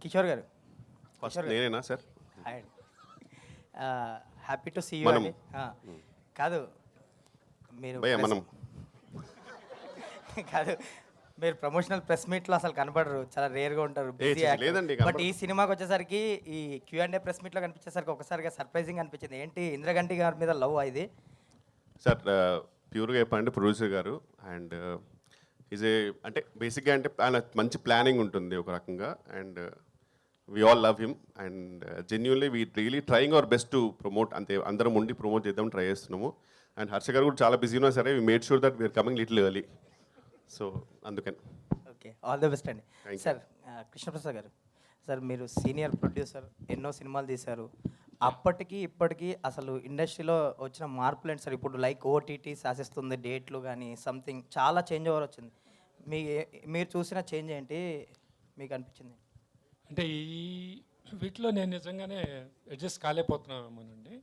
కిషోర్ గారు. ఫస్ట్ నేనేనా sir? Hi అండి. హ్యాపీ టు సీ యూ మనం. అండి. కాదు మీరు భయ్యా మనం కాదు మీరు ప్రమోషనల్ ప్రెస్ మీట్లో అసలు కనపడరు, చాలా రేర్గా ఉంటారు. లేదండి, బట్ ఈ సినిమాకి వచ్చేసరికి ఈ Q&A ప్రెస్ మీట్లో కనిపించేసరికి ఒకసారిగా సర్ప్రైజింగ్ అనిపించింది. ఏంటి ఇంద్రగంటి గారి మీద లవ్ ఇది? సార్ ప్యూర్గా చెప్పండి ప్రొడ్యూసర్ గారు అండ్ అంటే బేసిక్గా అంటే ఆయన మంచి ప్లానింగ్ ఉంటుంది ఒక రకంగా and we all love him and genuinely we really trying our best to promote, అంతే అందరం ఉండి ప్రమోట్ చేద్దాం ట్రై చేస్తున్నాము. అండ్ హర్ష గారు కూడా చాలా బిజీ ఉన్నా సరే we made sure that we're coming little early, so అందుకని. ఓకే, ఆల్ ది బెస్ట్ అండి. సార్ కృష్ణప్రసాద్ గారు, సార్ మీరు సీనియర్ ప్రొడ్యూసర్, ఎన్నో సినిమాలు తీశారు. అప్పటికి ఇప్పటికీ అసలు ఇండస్ట్రీలో వచ్చిన మార్పులు ఏంటి సార్? ఇప్పుడు లైక్ ఓటీటీ శాసిస్తుంది, డేట్లు కానీ సంథింగ్ చాలా చేంజ్ ఓవర్ వచ్చింది. మీరు చూసిన చేంజ్ ఏంటి మీకు అనిపించింది? అంటే ఈ వీటిలో నేను నిజంగానే అడ్జస్ట్ కాలేకపోతున్నామేమోనండి.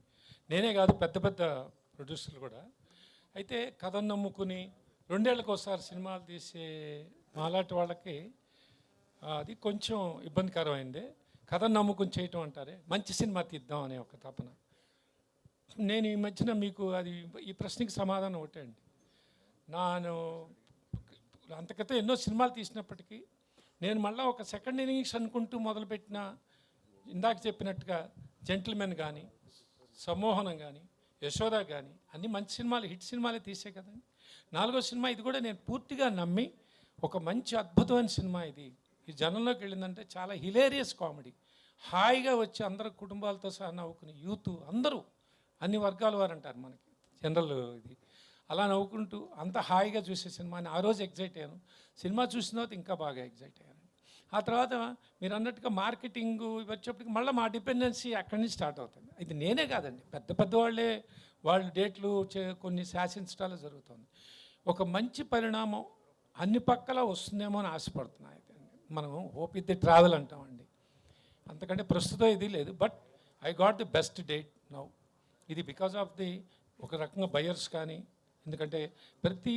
నేనే కాదు, పెద్ద పెద్ద ప్రొడ్యూసర్లు కూడా. అయితే కథను నమ్ముకుని 2 ఏళ్ళకి ఒకసారి సినిమాలు తీసే మాలాంటి వాళ్ళకి అది కొంచెం ఇబ్బందికరమైంది. కథను నమ్ముకుని చేయటం అంటారే, మంచి సినిమా తీద్దాం అనే ఒక తపన. నేను ఈ మధ్యన మీకు అది ఈ ప్రశ్నకి సమాధానం ఒకటే అండి. నేను అంతకతే ఎన్నో సినిమాలు తీసినప్పటికీ నేను మళ్ళీ ఒక సెకండ్ ఇన్నింగ్స్ అనుకుంటూ మొదలుపెట్టిన, ఇందాక చెప్పినట్టుగా జెంటిల్మెన్ కానీ, సమ్మోహనం కానీ, యశోద కానీ అన్నీ మంచి సినిమాలు, హిట్ సినిమాలే తీసే కదండి. 4వ సినిమా ఇది కూడా నేను పూర్తిగా నమ్మి ఒక మంచి అద్భుతమైన సినిమా ఇది. ఈ జనంలోకి వెళ్ళిందంటే చాలా హిలేరియస్ కామెడీ, హాయిగా వచ్చి అందరు కుటుంబాలతో సహా నవ్వుకుని యూత్ అందరూ అన్ని వర్గాల వారు అంటారు మనకి జనరల్ ఇది, అలా నవ్వుకుంటూ అంత హాయిగా చూసే సినిమాని ఆ రోజు ఎగ్జైట్ అయ్యాను. సినిమా చూసిన తర్వాత ఇంకా బాగా ఎగ్జైట్ అయ్యాను. ఆ తర్వాత మీరు అన్నట్టుగా మార్కెటింగ్ వచ్చేప్పటికి మళ్ళీ మా డిపెండెన్సీ అక్కడి నుంచి స్టార్ట్ అవుతుంది. ఇది నేనే కాదండి, పెద్ద పెద్ద వాళ్ళు డేట్లు కొన్ని శాసించడాలు జరుగుతుంది. ఒక మంచి పరిణామం అన్ని పక్కల వస్తుందేమో అని ఆశపడుతున్నాయి. మనం హోప్ ఇది ట్రావెల్ అంటామండి, అంతకంటే ప్రస్తుతం ఇది లేదు. But I got the best date now. ఇది బికాజ్ ఆఫ్ ది ఒక రకంగా బయర్స్ కానీ, ఎందుకంటే ప్రతి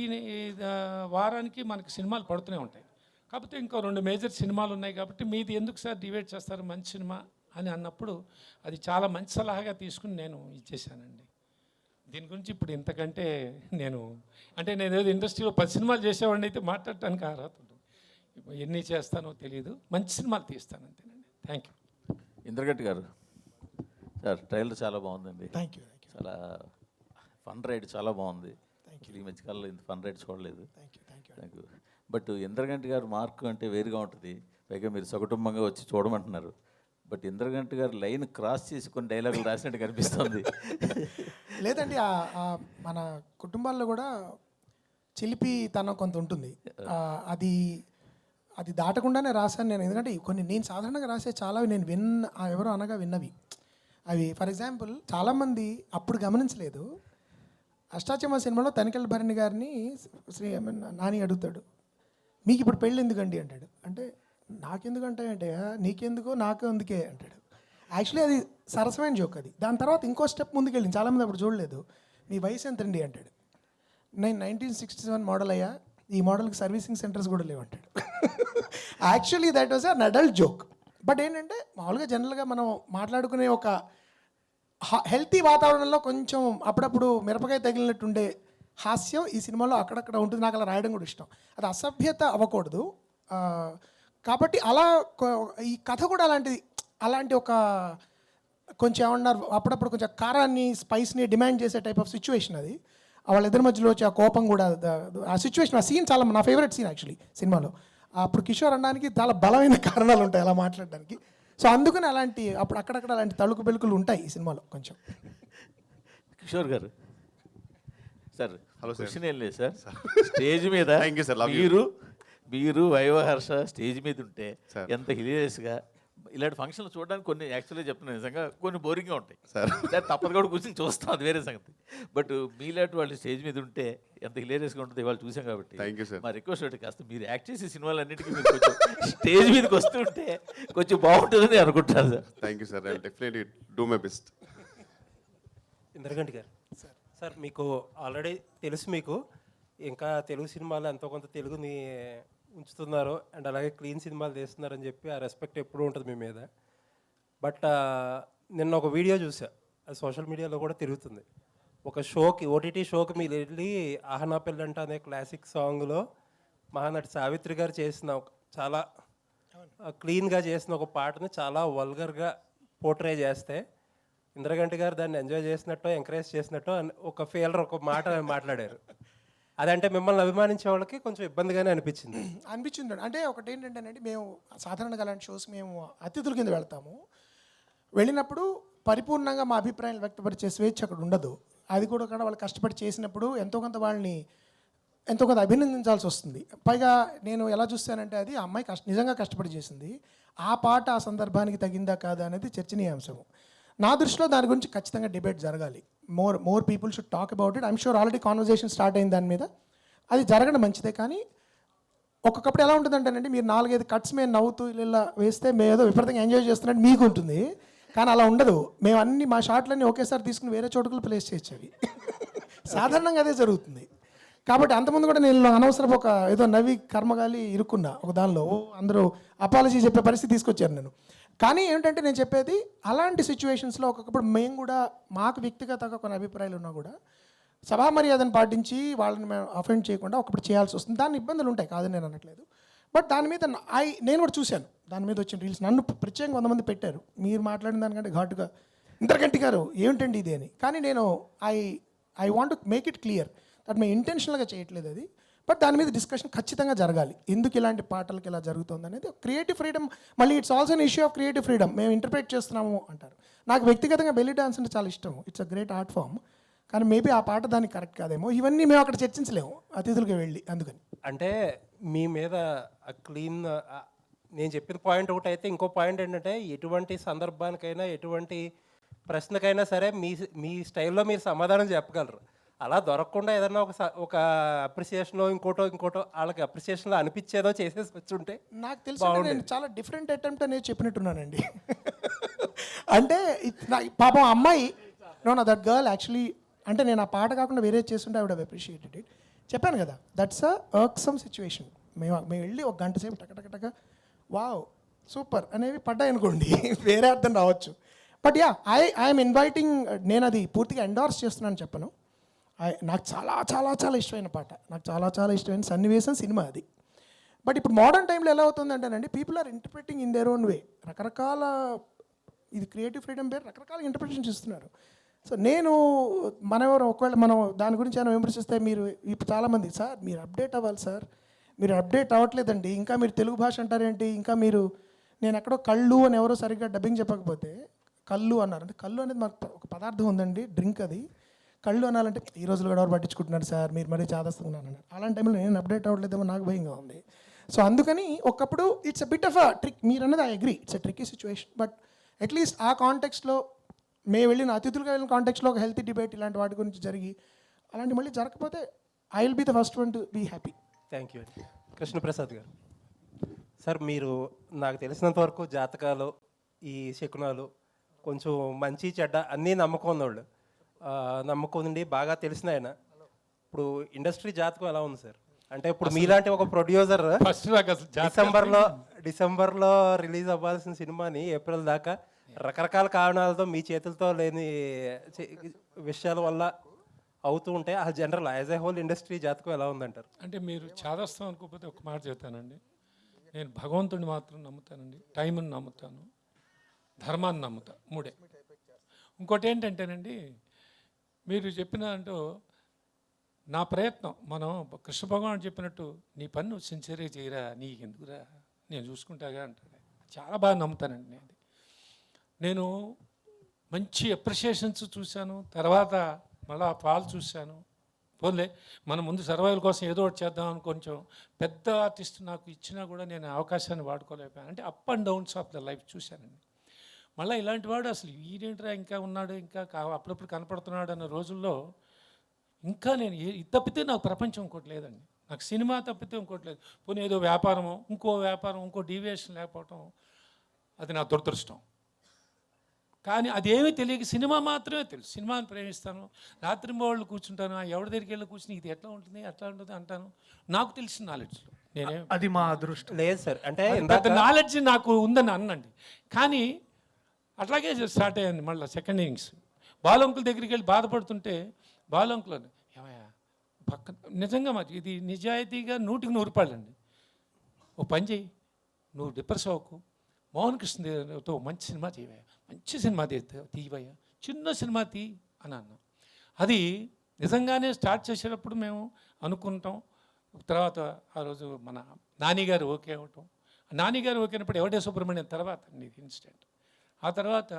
వారానికి మనకి సినిమాలు పడుతూనే ఉంటాయి. కాకపోతే ఇంకో 2 మేజర్ సినిమాలు ఉన్నాయి కాబట్టి మీది ఎందుకు సార్ డివైడ్ చేస్తారు మంచి సినిమా అని అన్నప్పుడు అది చాలా మంచి సలహాగా తీసుకుని నేను ఇచ్చేసానండి. దీని గురించి ఇప్పుడు ఇంతకంటే నేను ఏదో ఇండస్ట్రీలో 10 సినిమాలు చేసేవాడిని అయితే మాట్లాడటానికి అర్హత ఉంటుంది. ఎన్ని చేస్తానో తెలియదు, మంచి సినిమాలు తీస్తాను అంతేనండి. Thank you. ఇంద్రగంటి గారు సార్, ట్రైలర్ చాలా బాగుందండి. Thank you. చాలా ఫన్ రైడ్ చాలా బాగుంది. ఈ మధ్యకాలంలో ఇంత ఫన్ రైడ్ చూడలేదు. Thank you. బట్ ఇంద్రగంటి గారు మార్కు అంటే వేరుగా ఉంటుంది. పైగా మీరు సకుటుంబంగా వచ్చి చూడమంటున్నారు. బట్ ఇంద్రగంటి గారు లైన్ క్రాస్ చేసి కొన్ని డైలాగులు రాసినట్టు కనిపిస్తుంది. లేదండి, మన కుటుంబాల్లో కూడా చిలిపితనం కొంత ఉంటుంది. అది దాటకుండానే రాశాను నేను. ఎందుకంటే నేను సాధారణంగా రాసే చాలా నేను ఎవరో అనగా విన్నవి అవి. ఫర్ ఎగ్జాంపుల్, చాలామంది అప్పుడు గమనించలేదు. అష్టాచమ్మ సినిమాలో తనికెళ్ళ భరణి గారిని నాని అడుగుతాడు, మీకు ఇప్పుడు పెళ్ళి ఎందుకండి అంటాడు. అంటే నాకెందుకంటే అంటే నీకెందుకో నాకు అందుకే అంటాడు. యాక్చువల్లీ అది సరసమైన జోక్ అది. దాని తర్వాత ఇంకో స్టెప్ ముందుకెళ్ళింది, చాలామంది అప్పుడు చూడలేదు. మీ వయసు ఎంతండి అంటాడు. నేను 1967 మోడల్ అయ్యా, ఈ మోడల్కి సర్వీసింగ్ సెంటర్స్ కూడా లేవంటాడు. Actually that was an adult joke. But ఏంటంటే మామూలుగా జనరల్గా మనం మాట్లాడుకునే ఒక హెల్తీ వాతావరణంలో కొంచెం అప్పుడప్పుడు మిరపకాయ తగిలినట్టుండే హాస్యం ఈ సినిమాలో అక్కడక్కడ ఉంటుంది. నాకు అలా రాయడం కూడా ఇష్టం. అది అసభ్యత అవ్వకూడదు. కాబట్టి అలా ఈ కథ కూడా అలాంటి ఒక కొంచెం ఏమన్నారు, అప్పుడప్పుడు కొంచెం కారాన్ని స్పైస్ని డిమాండ్ చేసే టైప్ ఆఫ్ సిచ్యువేషన్ అది. వాళ్ళిద్దరి మధ్యలో వచ్చి ఆ కోపం కూడా, ఆ సిచ్యువేషన్, ఆ సీన్ చాలా నా ఫేవరెట్ సీన్ యాక్చువల్లీ సినిమాలో. అప్పుడు కిషోర్ అనడానికి చాలా బలమైన కారణాలు ఉంటాయి అలా మాట్లాడడానికి. సో అందుకని అప్పుడు అక్కడక్కడ అలాంటి తళుకు బెలుకులు ఉంటాయి ఈ సినిమాలో కొంచెం. కిషోర్ గారు సార్, హలో సార్. క్వశ్చన్ ఏం లేదు సార్. స్టేజ్ మీద thank you sir. Love you. మీరు వైవహర్ష స్టేజ్ మీద ఉంటే ఎంత హిలేరియస్గా, ఇలాంటి ఫంక్షన్లు చూడడానికి కొన్ని యాక్చువల్గా చెప్తున్నాను నిజంగా కొన్ని బోరింగ్గా ఉంటాయి సార్. తప్పదు కూడా కూర్చొని చూస్తాం, అది వేరే సంగతి. బట్ మీలాంటి వాళ్ళు స్టేజ్ మీద ఉంటే ఎంత హిలేరియస్గా ఉంటుంది ఇవాళ చూసాం కాబట్టి. Thank you sir. మా రిక్వెస్ట్ ఒకటి, కాస్త మీరు యాక్ట్ చేసే సినిమాలన్నిటికీ మీరు కొంచెం స్టేజ్ మీదకి వస్తుంటే కొంచెం బాగుంటుందని అనుకుంటాను sir. Thank you sir. I will definitely do my best. Indraganti గారు సార్, మీకు ఆల్రెడీ తెలుసు, మీకు ఇంకా తెలుగు సినిమాలు ఎంతో కొంత తెలుగుని ఉంచుతున్నారు అండ్ అలాగే క్లీన్ సినిమాలు తీస్తున్నారని చెప్పి ఆ రెస్పెక్ట్ ఎప్పుడూ ఉంటుంది మీ మీద. బట్ నిన్న ఒక వీడియో చూసా, అది సోషల్ మీడియాలో కూడా తిరుగుతుంది. ఒక షోకి, ఓటీటీ షోకి మీరు వెళ్ళి ఆహనా పెళ్ళంట అనే క్లాసిక్ సాంగ్లో మహానటి సావిత్రి గారు చేసిన చాలా క్లీన్గా చేసిన ఒక పాటని చాలా వల్గర్గా పోర్ట్రే చేస్తే ఇంద్రగంటి గారు దాన్ని ఎంజాయ్ చేసినట్టు, ఎంకరేజ్ చేసినట్టు ఒక ఫీలర్ ఒక మాట మాట్లాడారు. అదంటే మిమ్మల్ని అభిమానించే వాళ్ళకి కొంచెం ఇబ్బందిగానే అనిపించింది. అనిపించింది. అంటే ఒకటి ఏంటంటేనండి, మేము సాధారణంగా అలాంటి షోస్ మేము అతిథుల కింద వెళ్తాము. వెళ్ళినప్పుడు పరిపూర్ణంగా మా అభిప్రాయాలు వ్యక్తపరిచే స్వేచ్ఛ అక్కడ ఉండదు. అది కూడా అక్కడ వాళ్ళు కష్టపడి చేసినప్పుడు ఎంతో కొంత వాళ్ళని ఎంతో కొంత అభినందించాల్సి వస్తుంది. పైగా నేను ఎలా చూస్తానంటే అది ఆ అమ్మాయి నిజంగా కష్టపడి చేసింది. ఆ పాట ఆ సందర్భానికి తగిందా కాదా అనేది చర్చనీయాంశము. నా దృష్టిలో దాని గురించి ఖచ్చితంగా డిబేట్ జరగాలి. More people should talk about it. I'm sure already conversation start అయింది దాని మీద. అది జరగడం మంచిదే. కానీ ఒక్కొక్కప్పుడు ఎలా ఉంటుందంటేనండి, మీరు 4-5 కట్స్ మేము నవ్వుతూ ఇలా వేస్తే మేము ఏదో విపరీతంగా ఎంజాయ్ చేస్తున్నట్టు మీకు ఉంటుంది. కానీ అలా ఉండదు. మేము అన్ని మా షాట్లన్నీ ఒకేసారి తీసుకుని వేరే చోటుకు ప్లేస్ చేయొచ్చు. అవి సాధారణంగా అదే జరుగుతుంది. కాబట్టి అంతకుముందు కూడా నేను అనవసరం ఒక ఏదో నవ్వి కర్మగాలి ఇరుక్కున్నా ఒక దానిలో. అందరూ అపాలజీ చెప్పే పరిస్థితి తీసుకొచ్చారు నేను. కానీ ఏంటంటే నేను చెప్పేది, అలాంటి సిచ్యువేషన్స్లో ఒక్కొక్కప్పుడు మేము కూడా మాకు వ్యక్తిగతంగా కొన్ని అభిప్రాయాలు ఉన్నా కూడా సభా మర్యాదను పాటించి వాళ్ళని మేము అఫెండ్ చేయకుండా ఒకప్పుడు చేయాల్సి వస్తుంది. దాని ఇబ్బందులు ఉంటాయి, కాదని నేను అనట్లేదు. బట్ దాని మీద నేను కూడా చూశాను. దాని మీద వచ్చిన రీల్స్ నన్ను ప్రత్యేకంగా 100 మంది పెట్టారు. మీరు మాట్లాడిన దానికంటే ఘాటుగా ఇంద్రగంటి గారు ఏమిటండి ఇది అని. కానీ నేను I want to make it clear that మేము ఇంటెన్షనల్గా చేయట్లేదు అది. బట్ దాని మీద డిస్కషన్ ఖచ్చితంగా జరగాలి. ఎందుకు ఇలాంటి పాటలకి ఇలా జరుగుతుంది అనేది క్రియేటివ్ ఫ్రీడమ్. మళ్ళీ it's also an issue of creative freedom. మేము ఇంటర్ప్రిట్ చేస్తున్నాము అంటారు. నాకు వ్యక్తిగతంగా బెల్లీ డాన్స్ అంటే చాలా ఇష్టం. It's a great art form. కానీ మేబీ ఆ పాట దానికి కరెక్ట్ కాదేమో. ఇవన్నీ మేము అక్కడ చర్చించలేము అతిథులకి వెళ్ళి. అందుకని అంటే మీ మీద క్లీన్, నేను చెప్పిన పాయింట్ ఒకటి అయితే, ఇంకో పాయింట్ ఏంటంటే ఎటువంటి సందర్భానికైనా ఎటువంటి ప్రశ్నకైనా సరే మీ స్టైల్లో మీరు సమాధానం చెప్పగలరు. అలా దొరకకుండా ఏదన్నా ఒక అప్రిసియేషనో ఇంకోటో వాళ్ళకి అప్రిసియేషన్లో అనిపించేదో చేసేసి వచ్చుంటే నాకు తెలిసి నేను చాలా డిఫరెంట్ అటెంప్ట్ అనేది చెప్పినట్టున్నానండి. అంటే పాపం అమ్మాయి దట్ గర్ల్ యాక్చువల్లీ, అంటే నేను ఆ పాట కాకుండా వేరే చేస్తుంటే I would have appreciated it. చెప్పాను కదా, దట్స్ అ వర్క్సమ్ సిచ్యువేషన్. మేము వెళ్ళి 1 గంట సేపు టక వావ్ సూపర్ అనేవి పడ్డాయి అనుకోండి, వేరే అర్థం రావచ్చు. But yeah, I'm inviting. నేను అది పూర్తిగా ఎండార్స్ చేస్తున్నాను చెప్పను. నాకు చాలా చాలా చాలా ఇష్టమైన పాట, నాకు చాలా చాలా ఇష్టమైన సన్నివేశం సినిమా అది. బట్ ఇప్పుడు మోడర్న్ టైంలో ఎలా అవుతుందంటేనండి, people are interpreting in their own way. రకరకాల, ఇది క్రియేటివ్ ఫ్రీడమ్ పేరు, రకరకాల ఇంటర్ప్రిటేషన్స్ ఇస్తున్నారు. సో నేను ఒకవేళ మనం దాని గురించి ఏమైనా విమర్శిస్తే, మీరు ఇప్పుడు చాలామంది సార్ మీరు అప్డేట్ అవ్వాలి సార్, మీరు అప్డేట్ అవ్వట్లేదండి, ఇంకా మీరు తెలుగు భాష అంటారేంటి, ఇంకా మీరు నేను ఎక్కడో కళ్ళు అని ఎవరో సరిగ్గా డబ్బింగ్ చెప్పకపోతే కళ్ళు అన్నారు. అంటే కళ్ళు అనేది మాకు ఒక పదార్థం ఉందండి, డ్రింక్ అది. కళ్ళు అనాలంటే ఈ రోజులు కూడా ఎవరు పట్టించుకుంటున్నారు సార్, మీరు మరీ చాదస్తున్నాను అన్నారు. అలాంటి టైంలో నేను అప్డేట్ అవ్వట్లేదేమో నాకు భయంగా ఉంది. సో అందుకని ఒకప్పుడు it's a bit of a trick. మీరు అన్నది I agree, it's a tricky situation. But at least ఆ కాంటెక్స్లో మేము వెళ్ళిన అతిథులుగా వెళ్ళిన కాంటెక్స్లో ఒక హెల్తీ డిబేట్ ఇలాంటి వాటి గురించి జరిగి అలాంటి మళ్ళీ జరగకపోతే I will be the first one to be happy. Thank you అండి. కృష్ణప్రసాద్ గారు సార్, మీరు నాకు తెలిసినంత వరకు జాతకాలు, ఈ శకునాలు, కొంచెం మంచి చెడ్డ అన్నీ నమ్మకం ఉన్నవాళ్ళు, నమ్మకం ఉండి బాగా తెలిసిన ఆయన. ఇప్పుడు ఇండస్ట్రీ జాతకం ఎలా ఉంది సార్? అంటే ఇప్పుడు మీలాంటి ఒక ప్రొడ్యూసర్ ఫస్ట్ నాకు అసలు డిసెంబర్లో రిలీజ్ అవ్వాల్సిన సినిమాని ఏప్రిల్ దాకా రకరకాల కారణాలతో మీ చేతులతో లేని విషయాల వల్ల అవుతూ ఉంటే ఆ general as a whole industry జాతకం ఎలా ఉందంటారు? అంటే మీరు చాదస్తాం అనుకోకపోతే ఒక మాట చెప్తానండి. నేను భగవంతుడిని మాత్రం నమ్ముతానండి, టైంని నమ్ముతాను, ధర్మాన్ని నమ్ముతా, 3. ఇంకోటి ఏంటంటేనండి, మీరు చెప్పిన అంటూ నా ప్రయత్నం, మనం కృష్ణ భగవాన్ చెప్పినట్టు నీ పని నువ్వు సిన్సియర్గా చేయరా, నీకు ఎందుకురా, నేను చూసుకుంటాగా అంటాడు. చాలా బాగా నమ్ముతానండి. నేను మంచి అప్రిషియేషన్స్ చూశాను, తర్వాత మళ్ళీ ఫాల్ చూశాను. పోలే మనం ముందు సర్వైవల్ కోసం ఏదో ఒకటి చేద్దామని కొంచెం పెద్ద ఆర్టిస్ట్ నాకు ఇచ్చినా కూడా నేను అవకాశాన్ని వాడుకోలేకపోయాను. అంటే up and downs of the life చూశానండి. మళ్ళీ ఇలాంటి వాడు అసలు ఈడేంట్రా ఇంకా ఉన్నాడు, ఇంకా అప్పుడప్పుడు కనపడుతున్నాడు అన్న రోజుల్లో ఇంకా నేను ఇది తప్పితే నాకు ప్రపంచం ఇంకోటి లేదండి. నాకు సినిమా తప్పితే ఇంకోటి లేదు. పోనీ ఏదో వ్యాపారము, ఇంకో డీవియేషన్ లేకపోవటం అది నా దురదృష్టం. కానీ అదేమీ తెలియక సినిమా మాత్రమే తెలుసు, సినిమాని ప్రేమిస్తాను, రాత్రి వాళ్ళు కూర్చుంటాను, ఎవరి దగ్గరికి వెళ్ళి కూర్చుని ఇది ఎట్లా ఉంటుంది అట్లా ఉంటుంది అంటాను, నాకు తెలిసిన నాలెడ్జ్లో. నేనే అది మా అదృష్టం. లేదు సార్, అంటే అది ఇందాక పెద్ద నాలెడ్జ్ నాకు ఉందని అన్నండి. కానీ అట్లాగే స్టార్ట్ అయ్యింది మళ్ళీ సెకండ్ ఇన్నింగ్స్. బాలంకుల దగ్గరికి వెళ్ళి బాధపడుతుంటే బాలంకులు ఏమయ్యా పక్కన నిజంగా మాకు ఇది నిజాయితీగా 100కి 100 అండి. ఓ పని చెయ్యి, నువ్వు డిప్రెస్ అవ్వకు, మోహన్ కృష్ణతో మంచి సినిమా తీవయ్యా, మంచి సినిమా తీవయ్యా, చిన్న సినిమా తీ అని అన్నా. అది నిజంగానే స్టార్ట్ చేసేటప్పుడు మేము అనుకుంటాం. తర్వాత ఆ రోజు మన నానిగారు ఓకే అవటం, నానిగారు ఓకే అయినప్పుడు ఎవడే సుబ్రహ్మణ్యం తర్వాత ఇది ఇన్సిడెంట్. ఆ తర్వాత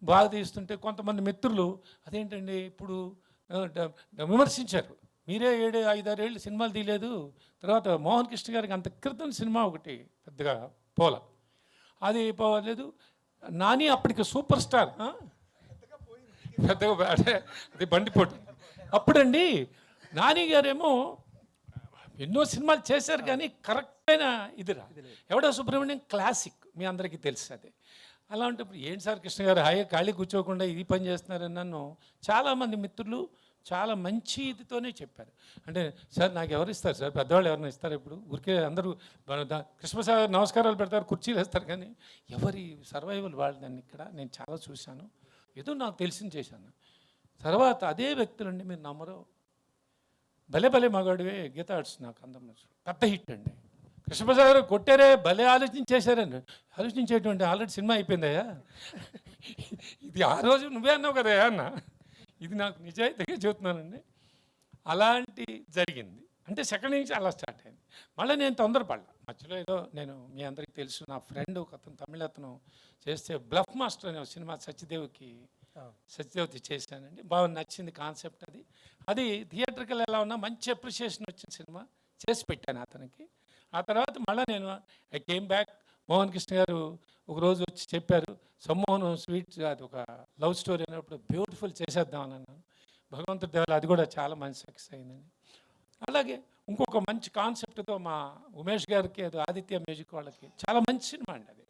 బాగా తీస్తుంటే కొంతమంది మిత్రులు అదేంటండి ఇప్పుడు విమర్శించారు, మీరే 7-5-6 ఏళ్ళు సినిమాలు తీయలేదు, తర్వాత మోహన్ కృష్ణ గారికి అంత క్రితం సినిమా ఒకటి పెద్దగా పోల, అది పోలేదు. నాని అప్పటికి సూపర్ స్టార్, పెద్దగా అంటే అది బండిపోటు. అప్పుడండి నాని గారేమో ఎన్నో సినిమాలు చేశారు కానీ కరెక్ట్ అయిన ఇదిరా. ఎవడో సుబ్రహ్మణ్యం క్లాసిక్, మీ అందరికీ తెలుసు అది. అలా ఉంటప్పుడు ఏంటి సార్ కృష్ణ గారు హాయిగా ఖాళీ కూర్చోకుండా ఇది పని చేస్తున్నారని నన్ను చాలామంది మిత్రులు చాలా మంచి ఇదితోనే చెప్పారు. అంటే సార్ నాకు ఎవరు ఇస్తారు సార్, పెద్దవాళ్ళు ఎవరైనా ఇస్తారు? ఇప్పుడు ఊరికే అందరూ కృష్ణప్రసాద్ గారు నమస్కారాలు పెడతారు, కుర్చీలు వేస్తారు, కానీ ఎవరి సర్వైవల్ వాళ్ళని ఇక్కడ నేను చాలా చూశాను, ఏదో నాకు తెలిసింది చేశాను. తర్వాత అదే వ్యక్తులండి, మీరు నమ్మరు, భలే భలే మగాడివే గీత ఆర్ట్స్ నాకు అందం పెద్ద హిట్ అండి. కృష్ణప్రసాద్ గారు కొట్టారే, భలే ఆలోచించేశారండి. ఆలోచించేటువంటి ఆల్రెడీ సినిమా అయిపోయిందయ్యా, ఇది ఆ రోజు నువ్వే అన్నావు కదా అన్న, ఇది నాకు నిజాయితీగా చెబుతున్నానండి. అలాంటి జరిగింది. అంటే సెకండ్ నుంచి అలా స్టార్ట్ అయింది. మళ్ళీ నేను తొందరపడ్డా మధ్యలో. ఏదో నేను మీ అందరికీ తెలుసు, నా ఫ్రెండ్ ఒక అతను తమిళ అతను చేస్తే బ్లఫ్ మాస్టర్ అనే సినిమా సత్యదేవ్కి చేశానండి. బాగా నచ్చింది కాన్సెప్ట్. అది థియేటర్కి ఎలా ఉన్నా మంచి అప్రిషియేషన్ వచ్చిన సినిమా చేసి పెట్టాను అతనికి. ఆ తర్వాత మళ్ళీ నేను I came back. Mohan Krishna గారు ఒకరోజు వచ్చి చెప్పారు, సమ్మోహన్ స్వీట్ అది ఒక లవ్ స్టోరీ అన్నప్పుడు బ్యూటిఫుల్ చేసేద్దాం అని అన్నాను. భగవంతుడి దేవాల అది కూడా చాలా మంచి సక్సెస్ అయిందండి. అలాగే ఇంకొక మంచి కాన్సెప్ట్తో మా ఉమేష్ గారికి అది ఆదిత్య మ్యూజిక్ వాళ్ళకి చాలా మంచి సినిమా అండి. అది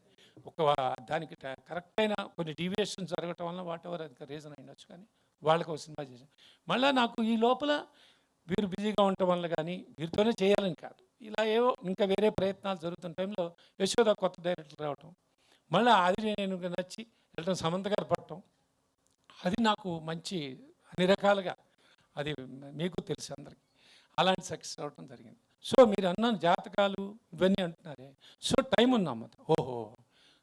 ఒక దానికి కరెక్ట్ అయిన కొన్ని డీవియేషన్ జరగటం వల్ల వాట్ ఎవర్ అది రీజన్ అయ్యొచ్చు, కానీ వాళ్ళకి ఒక సినిమా చేశాను. మళ్ళీ నాకు ఈ లోపల వీరు బిజీగా ఉండటం వల్ల కానీ వీరితోనే చేయాలని కాదు, ఇలా ఏవో ఇంకా వేరే ప్రయత్నాలు జరుగుతున్న టైంలో యశోద కొత్త డైరెక్టర్ రావటం, మళ్ళీ అది నేను నచ్చి వెళ్ళటం, సమంత గారు పడటం, అది నాకు మంచి అన్ని రకాలుగా అది మీకు తెలుసు అందరికీ, అలాంటి సక్సెస్ అవ్వటం జరిగింది. సో మీరు అన్నాను జాతకాలు ఇవన్నీ అంటున్నారే, సో టైం ఉందమ్మ. ఓహో,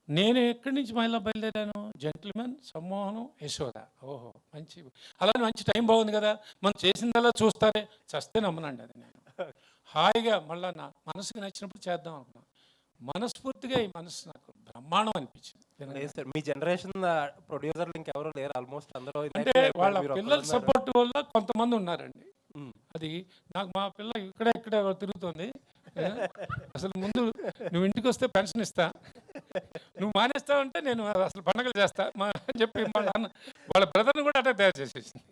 నేను ఎక్కడి నుంచి మహిళ బయలుదేరాను, జెంటిల్మెన్, సమ్మోహనం, యశోద. ఓహో మంచి, అలానే మంచి టైం బాగుంది కదా, మనం చేసిందల్లా చూస్తారే, చస్తే నమ్మనండి. అది నేను హాయిగా మళ్ళీ నా మనసుకు నచ్చినప్పుడు చేద్దాం అనుకున్నాను. మనస్ఫూర్తిగా ఈ మనసు నాకు బ్రహ్మాండం అనిపించింది. లేదు సార్, మీ జనరేషన్ ప్రొడ్యూసర్లు ఇంకెవరు లేరు, ఆల్మోస్ట్ అందరూ అంటే వాళ్ళ పిల్లల సపోర్ట్ వల్ల కొంతమంది ఉన్నారండి. అది నాకు మా పిల్ల ఇక్కడ తిరుగుతుంది. అసలు ముందు నువ్వు ఇంటికి వస్తే పెన్షన్ ఇస్తా, నువ్వు మానేస్తావంటే నేను అసలు పండగలు చేస్తా అని చెప్పి వాళ్ళ బ్రదర్ని కూడా అట్లా తయారు చేసేసింది.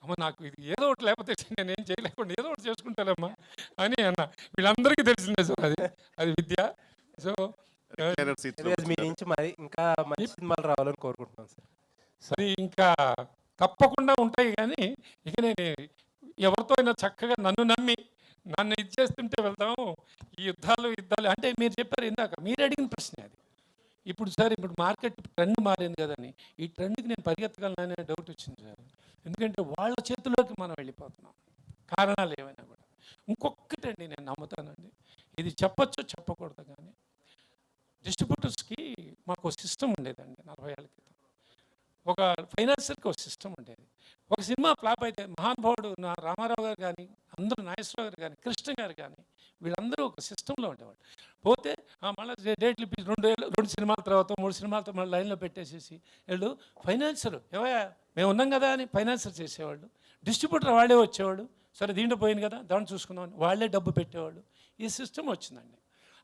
అమ్మ నాకు ఇది ఏదో ఒకటి లేకపోతే నేను ఏం చేయలేకుండా ఏదో ఒకటి చేసుకుంటానమ్మా అని అన్న. వీళ్ళందరికీ తెలిసిందే సార్, అది విద్య. సో మీ నుంచి మరి ఇంకా మంచి సినిమాలు రావాలని కోరుకుంటున్నాను సార్. సరే, ఇంకా తప్పకుండా ఉంటాయి, కానీ ఇక నేను ఎవరితో అయినా చక్కగా నన్ను ఇది చేస్తుంటే వెళ్దాము. ఈ యుద్ధాలు అంటే మీరు చెప్పారు ఇందాక, మీరు అడిగిన ప్రశ్న అది. ఇప్పుడు సార్, ఇప్పుడు మార్కెట్ ట్రెండ్ మారింది కదని, ఈ ట్రెండ్కి నేను పరిగెత్తగలననే డౌట్ వచ్చింది సార్. ఎందుకంటే వాళ్ళ చేతిలోకి మనం వెళ్ళిపోతున్నాం, కారణాలు ఏమైనా కూడా. ఇంకొకటండి నేను నమ్ముతానండి, ఇది చెప్పొచ్చు చెప్పకూడదు, కానీ డిస్ట్రిబ్యూటర్స్కి మాకు సిస్టమ్ ఉండేదండి 40 ఏళ్ళ క్రితం. ఒక ఫైనాన్సర్కి ఒక సిస్టమ్ ఉండేది. ఒక సినిమా ఫ్లాప్ అయితే మహానుభావుడు నా రామారావు గారు కానీ, అందరూ నాగేశ్వరరావు గారు కానీ, కృష్ణ గారు కానీ, వీళ్ళందరూ ఒక సిస్టంలో ఉండేవాళ్ళు. పోతే మళ్ళీ డేట్లు ఇప్పి 2 సినిమాల తర్వాత 3 సినిమాలతో మళ్ళీ లైన్లో పెట్టేసేసి వీళ్ళు ఫైనాన్సర్ ఏవయా మేము ఉన్నాం కదా అని ఫైనాన్సర్ చేసేవాళ్ళు. డిస్ట్రిబ్యూటర్ వాళ్ళే వచ్చేవాడు, సరే దీంట్లో పోయింది కదా దాన్ని చూసుకుందామని వాళ్ళే డబ్బు పెట్టేవాళ్ళు. ఈ సిస్టమ్ వచ్చిందండి.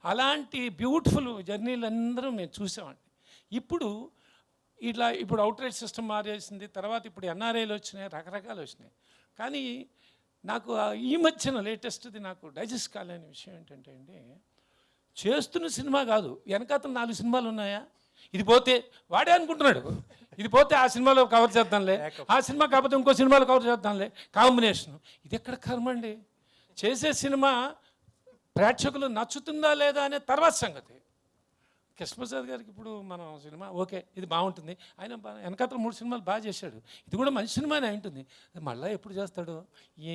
అలాంటి బ్యూటిఫుల్ జర్నీలు అందరూ మేము చూసామండి. ఇప్పుడు అవుట్ రైట్ సిస్టమ్ మారేసింది, తర్వాత ఇప్పుడు ఎన్ఆర్ఐలు వచ్చినాయి, రకరకాలు వచ్చినాయి. కానీ నాకు ఈ మధ్యన లేటెస్ట్ది నాకు డైజెస్ట్ కాలేని విషయం ఏంటంటే అండి, చేస్తున్న సినిమా కాదు, వెనకాతల 4 సినిమాలు ఉన్నాయా, ఇది పోతే వాడే అనుకుంటున్నాడు, ఇది పోతే ఆ సినిమాలో కవర్ చేద్దాంలే, ఆ సినిమా కాకపోతే ఇంకో సినిమాలో కవర్ చేద్దాంలే, కాంబినేషన్. ఇది ఎక్కడ కర్మ అండి? చేసే సినిమా ప్రేక్షకులు నచ్చుతుందా లేదా అనే తర్వాత సంగతి. కృష్ణప్రసాద్ గారికి ఇప్పుడు మనం సినిమా ఓకే ఇది బాగుంటుంది, ఆయన వెనకాతల 3 సినిమాలు బాగా చేశాడు, ఇది కూడా మంచి సినిమానే అయి ఉంటుంది, మళ్ళీ ఎప్పుడు చేస్తాడో, ఏ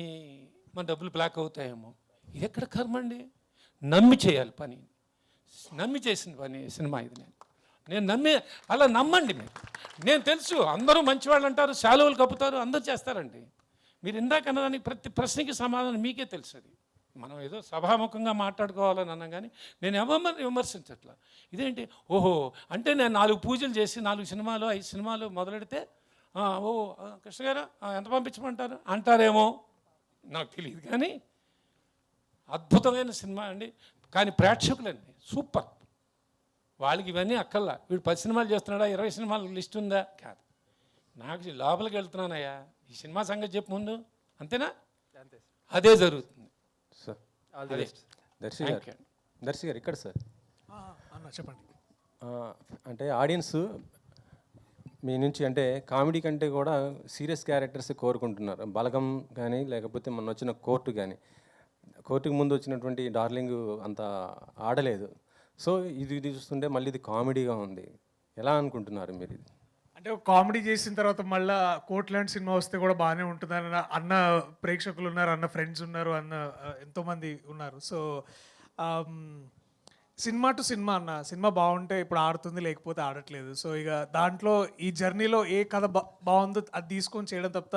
మన డబ్బులు బ్లాక్ అవుతాయేమో, ఇది ఎక్కడ కర్మ అండి. నమ్మి చేయాలి పని, నమ్మి చేసిన పని సినిమా ఇది. నేను నమ్మి అలా నమ్మండి మీరు. నేను తెలుసు అందరూ మంచివాళ్ళు అంటారు, శాలువలు కప్పుతారు, అందరూ చేస్తారండి. మీరు ఇందాక అన్నదానికి ప్రతి ప్రశ్నకి సమాధానం మీకే తెలుసు. అది మనం ఏదో సభాముఖంగా మాట్లాడుకోవాలని అన్నాం, కానీ నేను ఎవరిని విమర్శించట్లా. ఇదేంటి ఓహో అంటే నేను 4 పూజలు చేసి 4 సినిమాలు 5 సినిమాలు మొదలెడితే ఓ కృష్ణ గారు ఎంత పంపించమంటారు అంటారేమో నాకు తెలియదు, కానీ అద్భుతమైన సినిమా అండి. కానీ ప్రేక్షకులండి సూపర్, వాళ్ళకి ఇవన్నీ అక్కల్లా. వీడు 10 సినిమాలు చేస్తున్నాడా, 20 సినిమాల లిస్ట్ ఉందా, కాదు. నాకు లోపలికి వెళ్తున్నానయ్యా, ఈ సినిమా సంగతి చెప్పు ముందు, అంతేనా? అదే జరుగుతుంది. Sir all the best. Darshi గారు ఇక్కడ సార్ అన్న చెప్పండి. అంటే ఆడియన్స్ మీ నుంచి అంటే కామెడీ కంటే కూడా సీరియస్ క్యారెక్టర్స్ కోరుకుంటున్నారు. బలగం కానీ లేకపోతే మొన్న వచ్చిన కోర్టు కానీ, కోర్టుకు ముందు వచ్చినటువంటి డార్లింగ్ అంత ఆడలేదు. సో ఇది చూస్తుంటే మళ్ళీ ఇది కామెడీగా ఉంది. ఎలా అనుకుంటున్నారు మీరు ఇది? అంటే ఒక కామెడీ చేసిన తర్వాత మళ్ళీ కోర్ట్ లాంటి సినిమా వస్తే కూడా బాగానే ఉంటుంది అన్న ప్రేక్షకులు ఉన్నారు, అన్న ఫ్రెండ్స్ ఉన్నారు, అన్న ఎంతోమంది ఉన్నారు. సో సినిమా టు సినిమా అన్న, సినిమా బాగుంటే ఇప్పుడు ఆడుతుంది, లేకపోతే ఆడట్లేదు. సో ఇక దాంట్లో ఈ జర్నీలో ఏ కథ బాగుందో అది తీసుకొని చేయడం తప్ప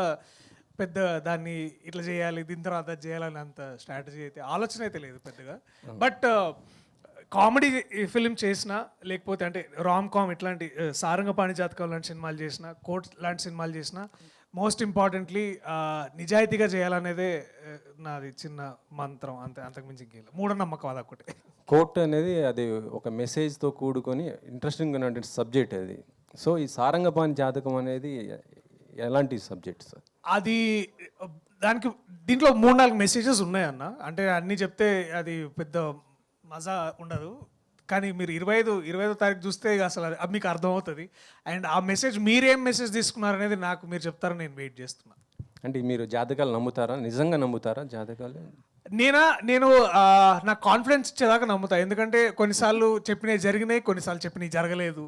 పెద్ద దాన్ని ఇట్లా చేయాలి దీని తర్వాత అది చేయాలని అంత స్ట్రాటజీ అయితే ఆలోచన అయితే లేదు పెద్దగా. బట్ కామెడీ ఫిలిం చేసినా లేకపోతే అంటే రామ్ కామ్ ఇట్లాంటి సారంగపాణి జాతకం లాంటి సినిమాలు చేసినా, కోర్ట్ లాంటి సినిమాలు చేసినా, మోస్ట్ ఇంపార్టెంట్లీ నిజాయితీగా చేయాలనేదే నాది చిన్న మంత్రం, అంతే, అంతకుమించి ఇంకేం మూఢనమ్మకం అదొకటి. కోర్టు అనేది అది ఒక మెసేజ్తో కూడుకొని ఇంట్రెస్టింగ్ ఉన్నటువంటి సబ్జెక్ట్ అది. సో ఈ సారంగపాణి జాతకం అనేది ఎలాంటి సబ్జెక్ట్ సార్? అది దానికి దీంట్లో 3-4 మెసేజెస్ ఉన్నాయన్న. అంటే అన్నీ చెప్తే అది పెద్ద మజా ఉండదు, కానీ మీరు 25వ తారీఖు చూస్తే అసలు అది మీకు అర్థమవుతుంది. అండ్ ఆ మెసేజ్ మీరేం మెసేజ్ తీసుకున్నారనేది నాకు మీరు చెప్తారని నేను వెయిట్ చేస్తున్నాను. అంటే మీరు జాతకాలు నమ్ముతారా? నిజంగా నమ్ముతారా జాతకాలు? నేను నాకు కాన్ఫిడెన్స్ ఇచ్చేదాకా నమ్ముతా. ఎందుకంటే కొన్నిసార్లు చెప్పినవి జరిగినాయి, కొన్నిసార్లు చెప్పినవి జరగలేదు.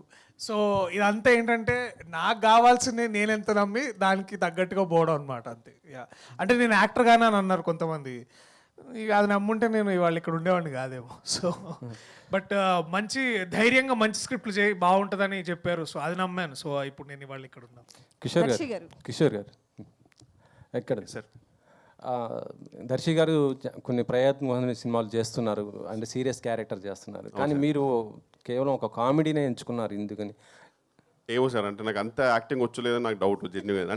సో ఇదంతా ఏంటంటే నాకు కావాల్సింది నేను ఎంత నమ్మి దానికి తగ్గట్టుగా పోవడం అనమాట, అంతే. అంటే నేను యాక్టర్గానే అని అన్నారు కొంతమంది, ఇక అది నమ్ముంటే నేను ఇవాళ ఇక్కడ ఉండేవాడిని కాదేమో. సో బట్ మంచి ధైర్యంగా మంచి స్క్రిప్ట్లు చేయి బాగుంటుందని చెప్పారు. సో అది నమ్మాను. సో ఇప్పుడు నేను ఇవాళ ఇక్కడ ఉన్నాను. కిషోర్ గారు ఎక్కడ సార్? దర్శి గారు కొన్ని ప్రయత్నమైన సినిమాలు చేస్తున్నారు, అంటే సీరియస్ క్యారెక్టర్ చేస్తున్నారు, కానీ మీరు కేవలం ఒక కామెడీనే ఎంచుకున్నారు, ఎందుకని? ఏమో సార్, అంటే నాకు అంత యాక్టింగ్ వచ్చలేదని నాకు డౌట్ జెన్యున్.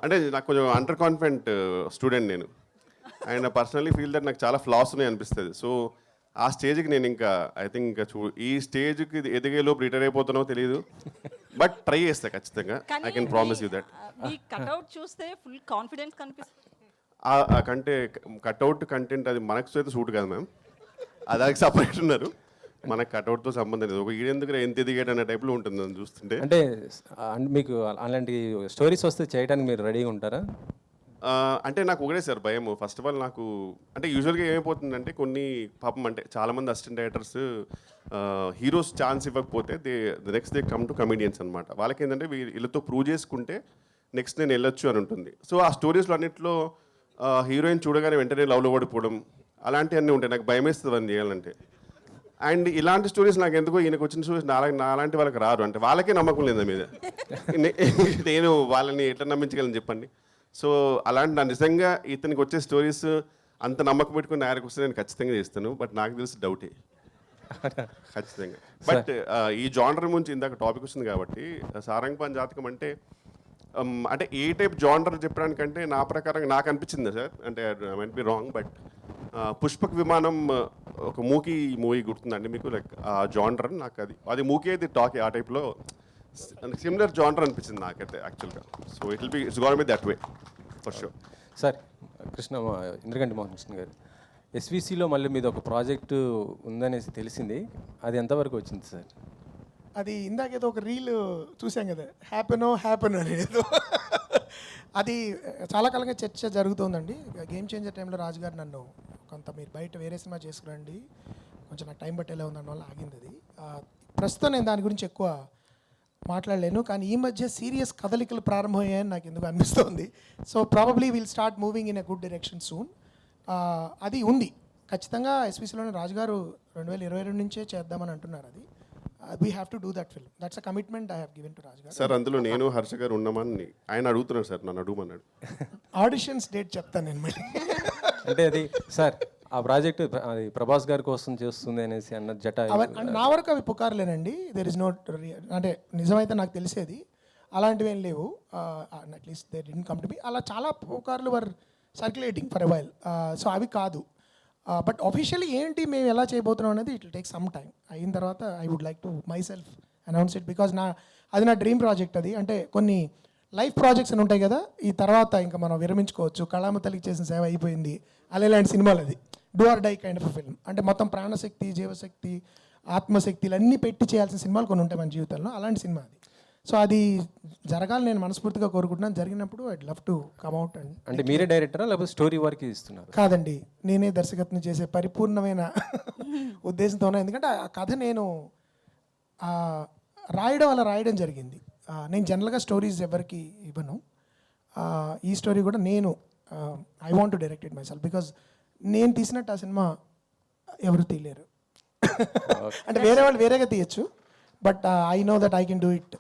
అంటే నాకు కొంచెం అండర్ కాన్ఫిడెంట్ స్టూడెంట్ నేను, అండ్ పర్సనలీ ఫీల్ దట్ నాకు చాలా ఫ్లాస్ ఉన్నాయి అనిపిస్తుంది. సో ఆ స్టేజ్కి నేను ఇంకా ఐ థింక్ ఇంకా ఈ స్టేజ్కి ఎదిగేలోపు రిటైర్ అయిపోతానో తెలియదు, బట్ ట్రై చేస్తా ఖచ్చితంగా. I can promise you that. Me cutout చూస్తే ఫుల్ కాన్ఫిడెన్స్ కనిపిస్తుంది. కంటే కట్అవుట్ కంటెంట్ అది మనకు అయితే సూట్ కాదు మ్యామ్, అది సపరేట్ ఉన్నారు, మనకు కట్అవుట్తో సంబంధం లేదు. ఒక ఈడెందుకు ఎంత ఎదిగాడు అనే టైప్లో ఉంటుంది అని చూస్తుంటే. అంటే మీకు అలాంటి స్టోరీస్ వస్తే చేయడానికి మీరు రెడీగా ఉంటారా? అంటే నాకు ఒకటే సార్ భయం. ఫస్ట్ ఆఫ్ ఆల్ నాకు అంటే యూజువల్గా ఏమైపోతుందంటే కొన్ని పాపం అంటే చాలామంది అసిస్టెంట్ డైరెక్టర్స్ హీరోస్ ఛాన్స్ ఇవ్వకపోతే next they come to comedians అనమాట. వాళ్ళకి ఏంటంటే వీళ్ళతో ప్రూవ్ చేసుకుంటే నెక్స్ట్ నేను వెళ్ళొచ్చు అని ఉంటుంది. సో ఆ స్టోరీస్లో అన్నింటిలో హీరోయిన్ చూడగానే వెంటనే లవ్లో పడిపోవడం అలాంటివన్నీ ఉంటాయి. నాకు భయం వేస్తుంది అని చేయాలంటే. అండ్ ఇలాంటి స్టోరీస్ నాకు ఎందుకో ఈయనకు వచ్చిన స్టోరీస్ నాలాంటి వాళ్ళకి రారు, అంటే వాళ్ళకే నమ్మకం లేదు మీద. నేను వాళ్ళని ఎట్లా నమ్మించగలను చెప్పండి. సో అలాంటి నా నిజంగా ఇతనికి వచ్చే స్టోరీస్ అంత నమ్మకం పెట్టుకుని నాయకు వస్తే నేను ఖచ్చితంగా చేస్తాను, బట్ నాకు తెలిసి డౌటే ఖచ్చితంగా. బట్ ఈ జానర్ గురించి ఇందాక టాపిక్ వచ్చింది కాబట్టి సారంగపాణి జాతకం అంటే అంటే ఏ టైప్ జానర్ చెప్పడానికంటే నా ప్రకారం నాకు అనిపించింది సార్, అంటే I might be wrong, but Pushpak విమానం ఒక మూవీ గుర్తుందండి మీకు? లైక్ ఆ జానర్ నాకు అది మూకీ అయితే టాక్ ఆ టైప్లో సిమిలర్ జానర్ అనిపించింది నాకైతే యాక్చువల్గా. So it's gonna be that way for sure. Sir Indraganti Mohan Krishna గారు, ఎస్విసిలో మళ్ళీ మీద ఒక ప్రాజెక్టు ఉందనేసి తెలిసింది, అది ఎంతవరకు వచ్చింది సార్? అది ఇందాకేదో ఒక రీల్ చూసాం కదా, హ్యాపెనో అనేది, అది చాలా కాలంగా చర్చ జరుగుతుందండి. గేమ్ చేంజర్ టైంలో రాజు గారు నన్ను ఒక కొంత మీరు బయట వేరే సినిమా చేసుకురండి, కొంచెం నాకు టైం పట్టేలా ఉంది వల్ల ఆగింది అది. ప్రస్తుతం నేను దాని గురించి ఎక్కువ మాట్లాడలేను, కానీ ఈ మధ్య సీరియస్ కదలికలు ప్రారంభమయ్యాయని నాకు ఎందుకు అనిపిస్తుంది. So probably will start moving in a good direction soon. అది ఉంది ఖచ్చితంగా. ఎస్పీసీలోని రాజుగారు 2022 నుంచే చేద్దామని అంటున్నారు. అది we have to do that film. That's a commitment I have given to రాజుగారు. సార్ అందులో నేను హర్ష గారు ఉన్నామని ఆయన అడుగుతున్నాడు సార్, నన్ను అడుగుమన్నాడు. ఆడిషన్స్ డేట్ చెప్తాను నేను మళ్ళీ. అంటే అది సార్ ఆ ప్రాజెక్ట్ అది ప్రభాస్ గారి కోసం చేస్తుంది అనేసి అన్న జట అంటే నా వరకు అవి పుకార్లేనండి. దెర్ ఇస్ నోట్, అంటే నిజమైతే నాకు తెలిసేది అలాంటివి ఏం లేవు. At least they didn't come to be. అలా చాలా పుకార్లు were circulating for a while. So అవి కాదు. బట్ ఆఫీషియల్లీ ఏంటి మేము ఎలా చేయబోతున్నాం అనేది it will take some time. అయిన తర్వాత I would like to myself announce it, because అది నా డ్రీమ్ ప్రాజెక్ట్. అది అంటే కొన్ని లైఫ్ ప్రాజెక్ట్స్ అని ఉంటాయి కదా, ఈ తర్వాత ఇంకా మనం విరమించుకోవచ్చు, కళామ తల్లికి చేసిన సేవ అయిపోయింది అలా ఇలాంటి సినిమాలు. అది do or die kind of film. అంటే మొత్తం ప్రాణశక్తి, జీవశక్తి, ఆత్మశక్తిలు అన్నీ పెట్టి చేయాల్సిన సినిమాలు కొన్ని ఉంటాయి మన జీవితంలో, అలాంటి సినిమా అది. సో అది జరగాలని నేను మనస్ఫూర్తిగా కోరుకుంటున్నాను. జరిగినప్పుడు I'd love to come out. And అంటే మీరే డైరెక్టరా లేకపోతే స్టోరీ వరకు ఇస్తున్నారు? కాదండి, నేనే దర్శకత్వం చేసే పరిపూర్ణమైన ఉద్దేశంతో ఉన్నా. ఎందుకంటే ఆ కథ నేను రాయడం జరిగింది. నేను జనరల్గా స్టోరీస్ ఎవరికి ఇవ్వను. ఈ స్టోరీ కూడా నేను I want to direct it my self, because నేను తీసినట్టు ఆ సినిమా ఎవరు తీయలేరు. అంటే వేరే వాళ్ళు వేరేగా తీయచ్చు, but I know that I can do it.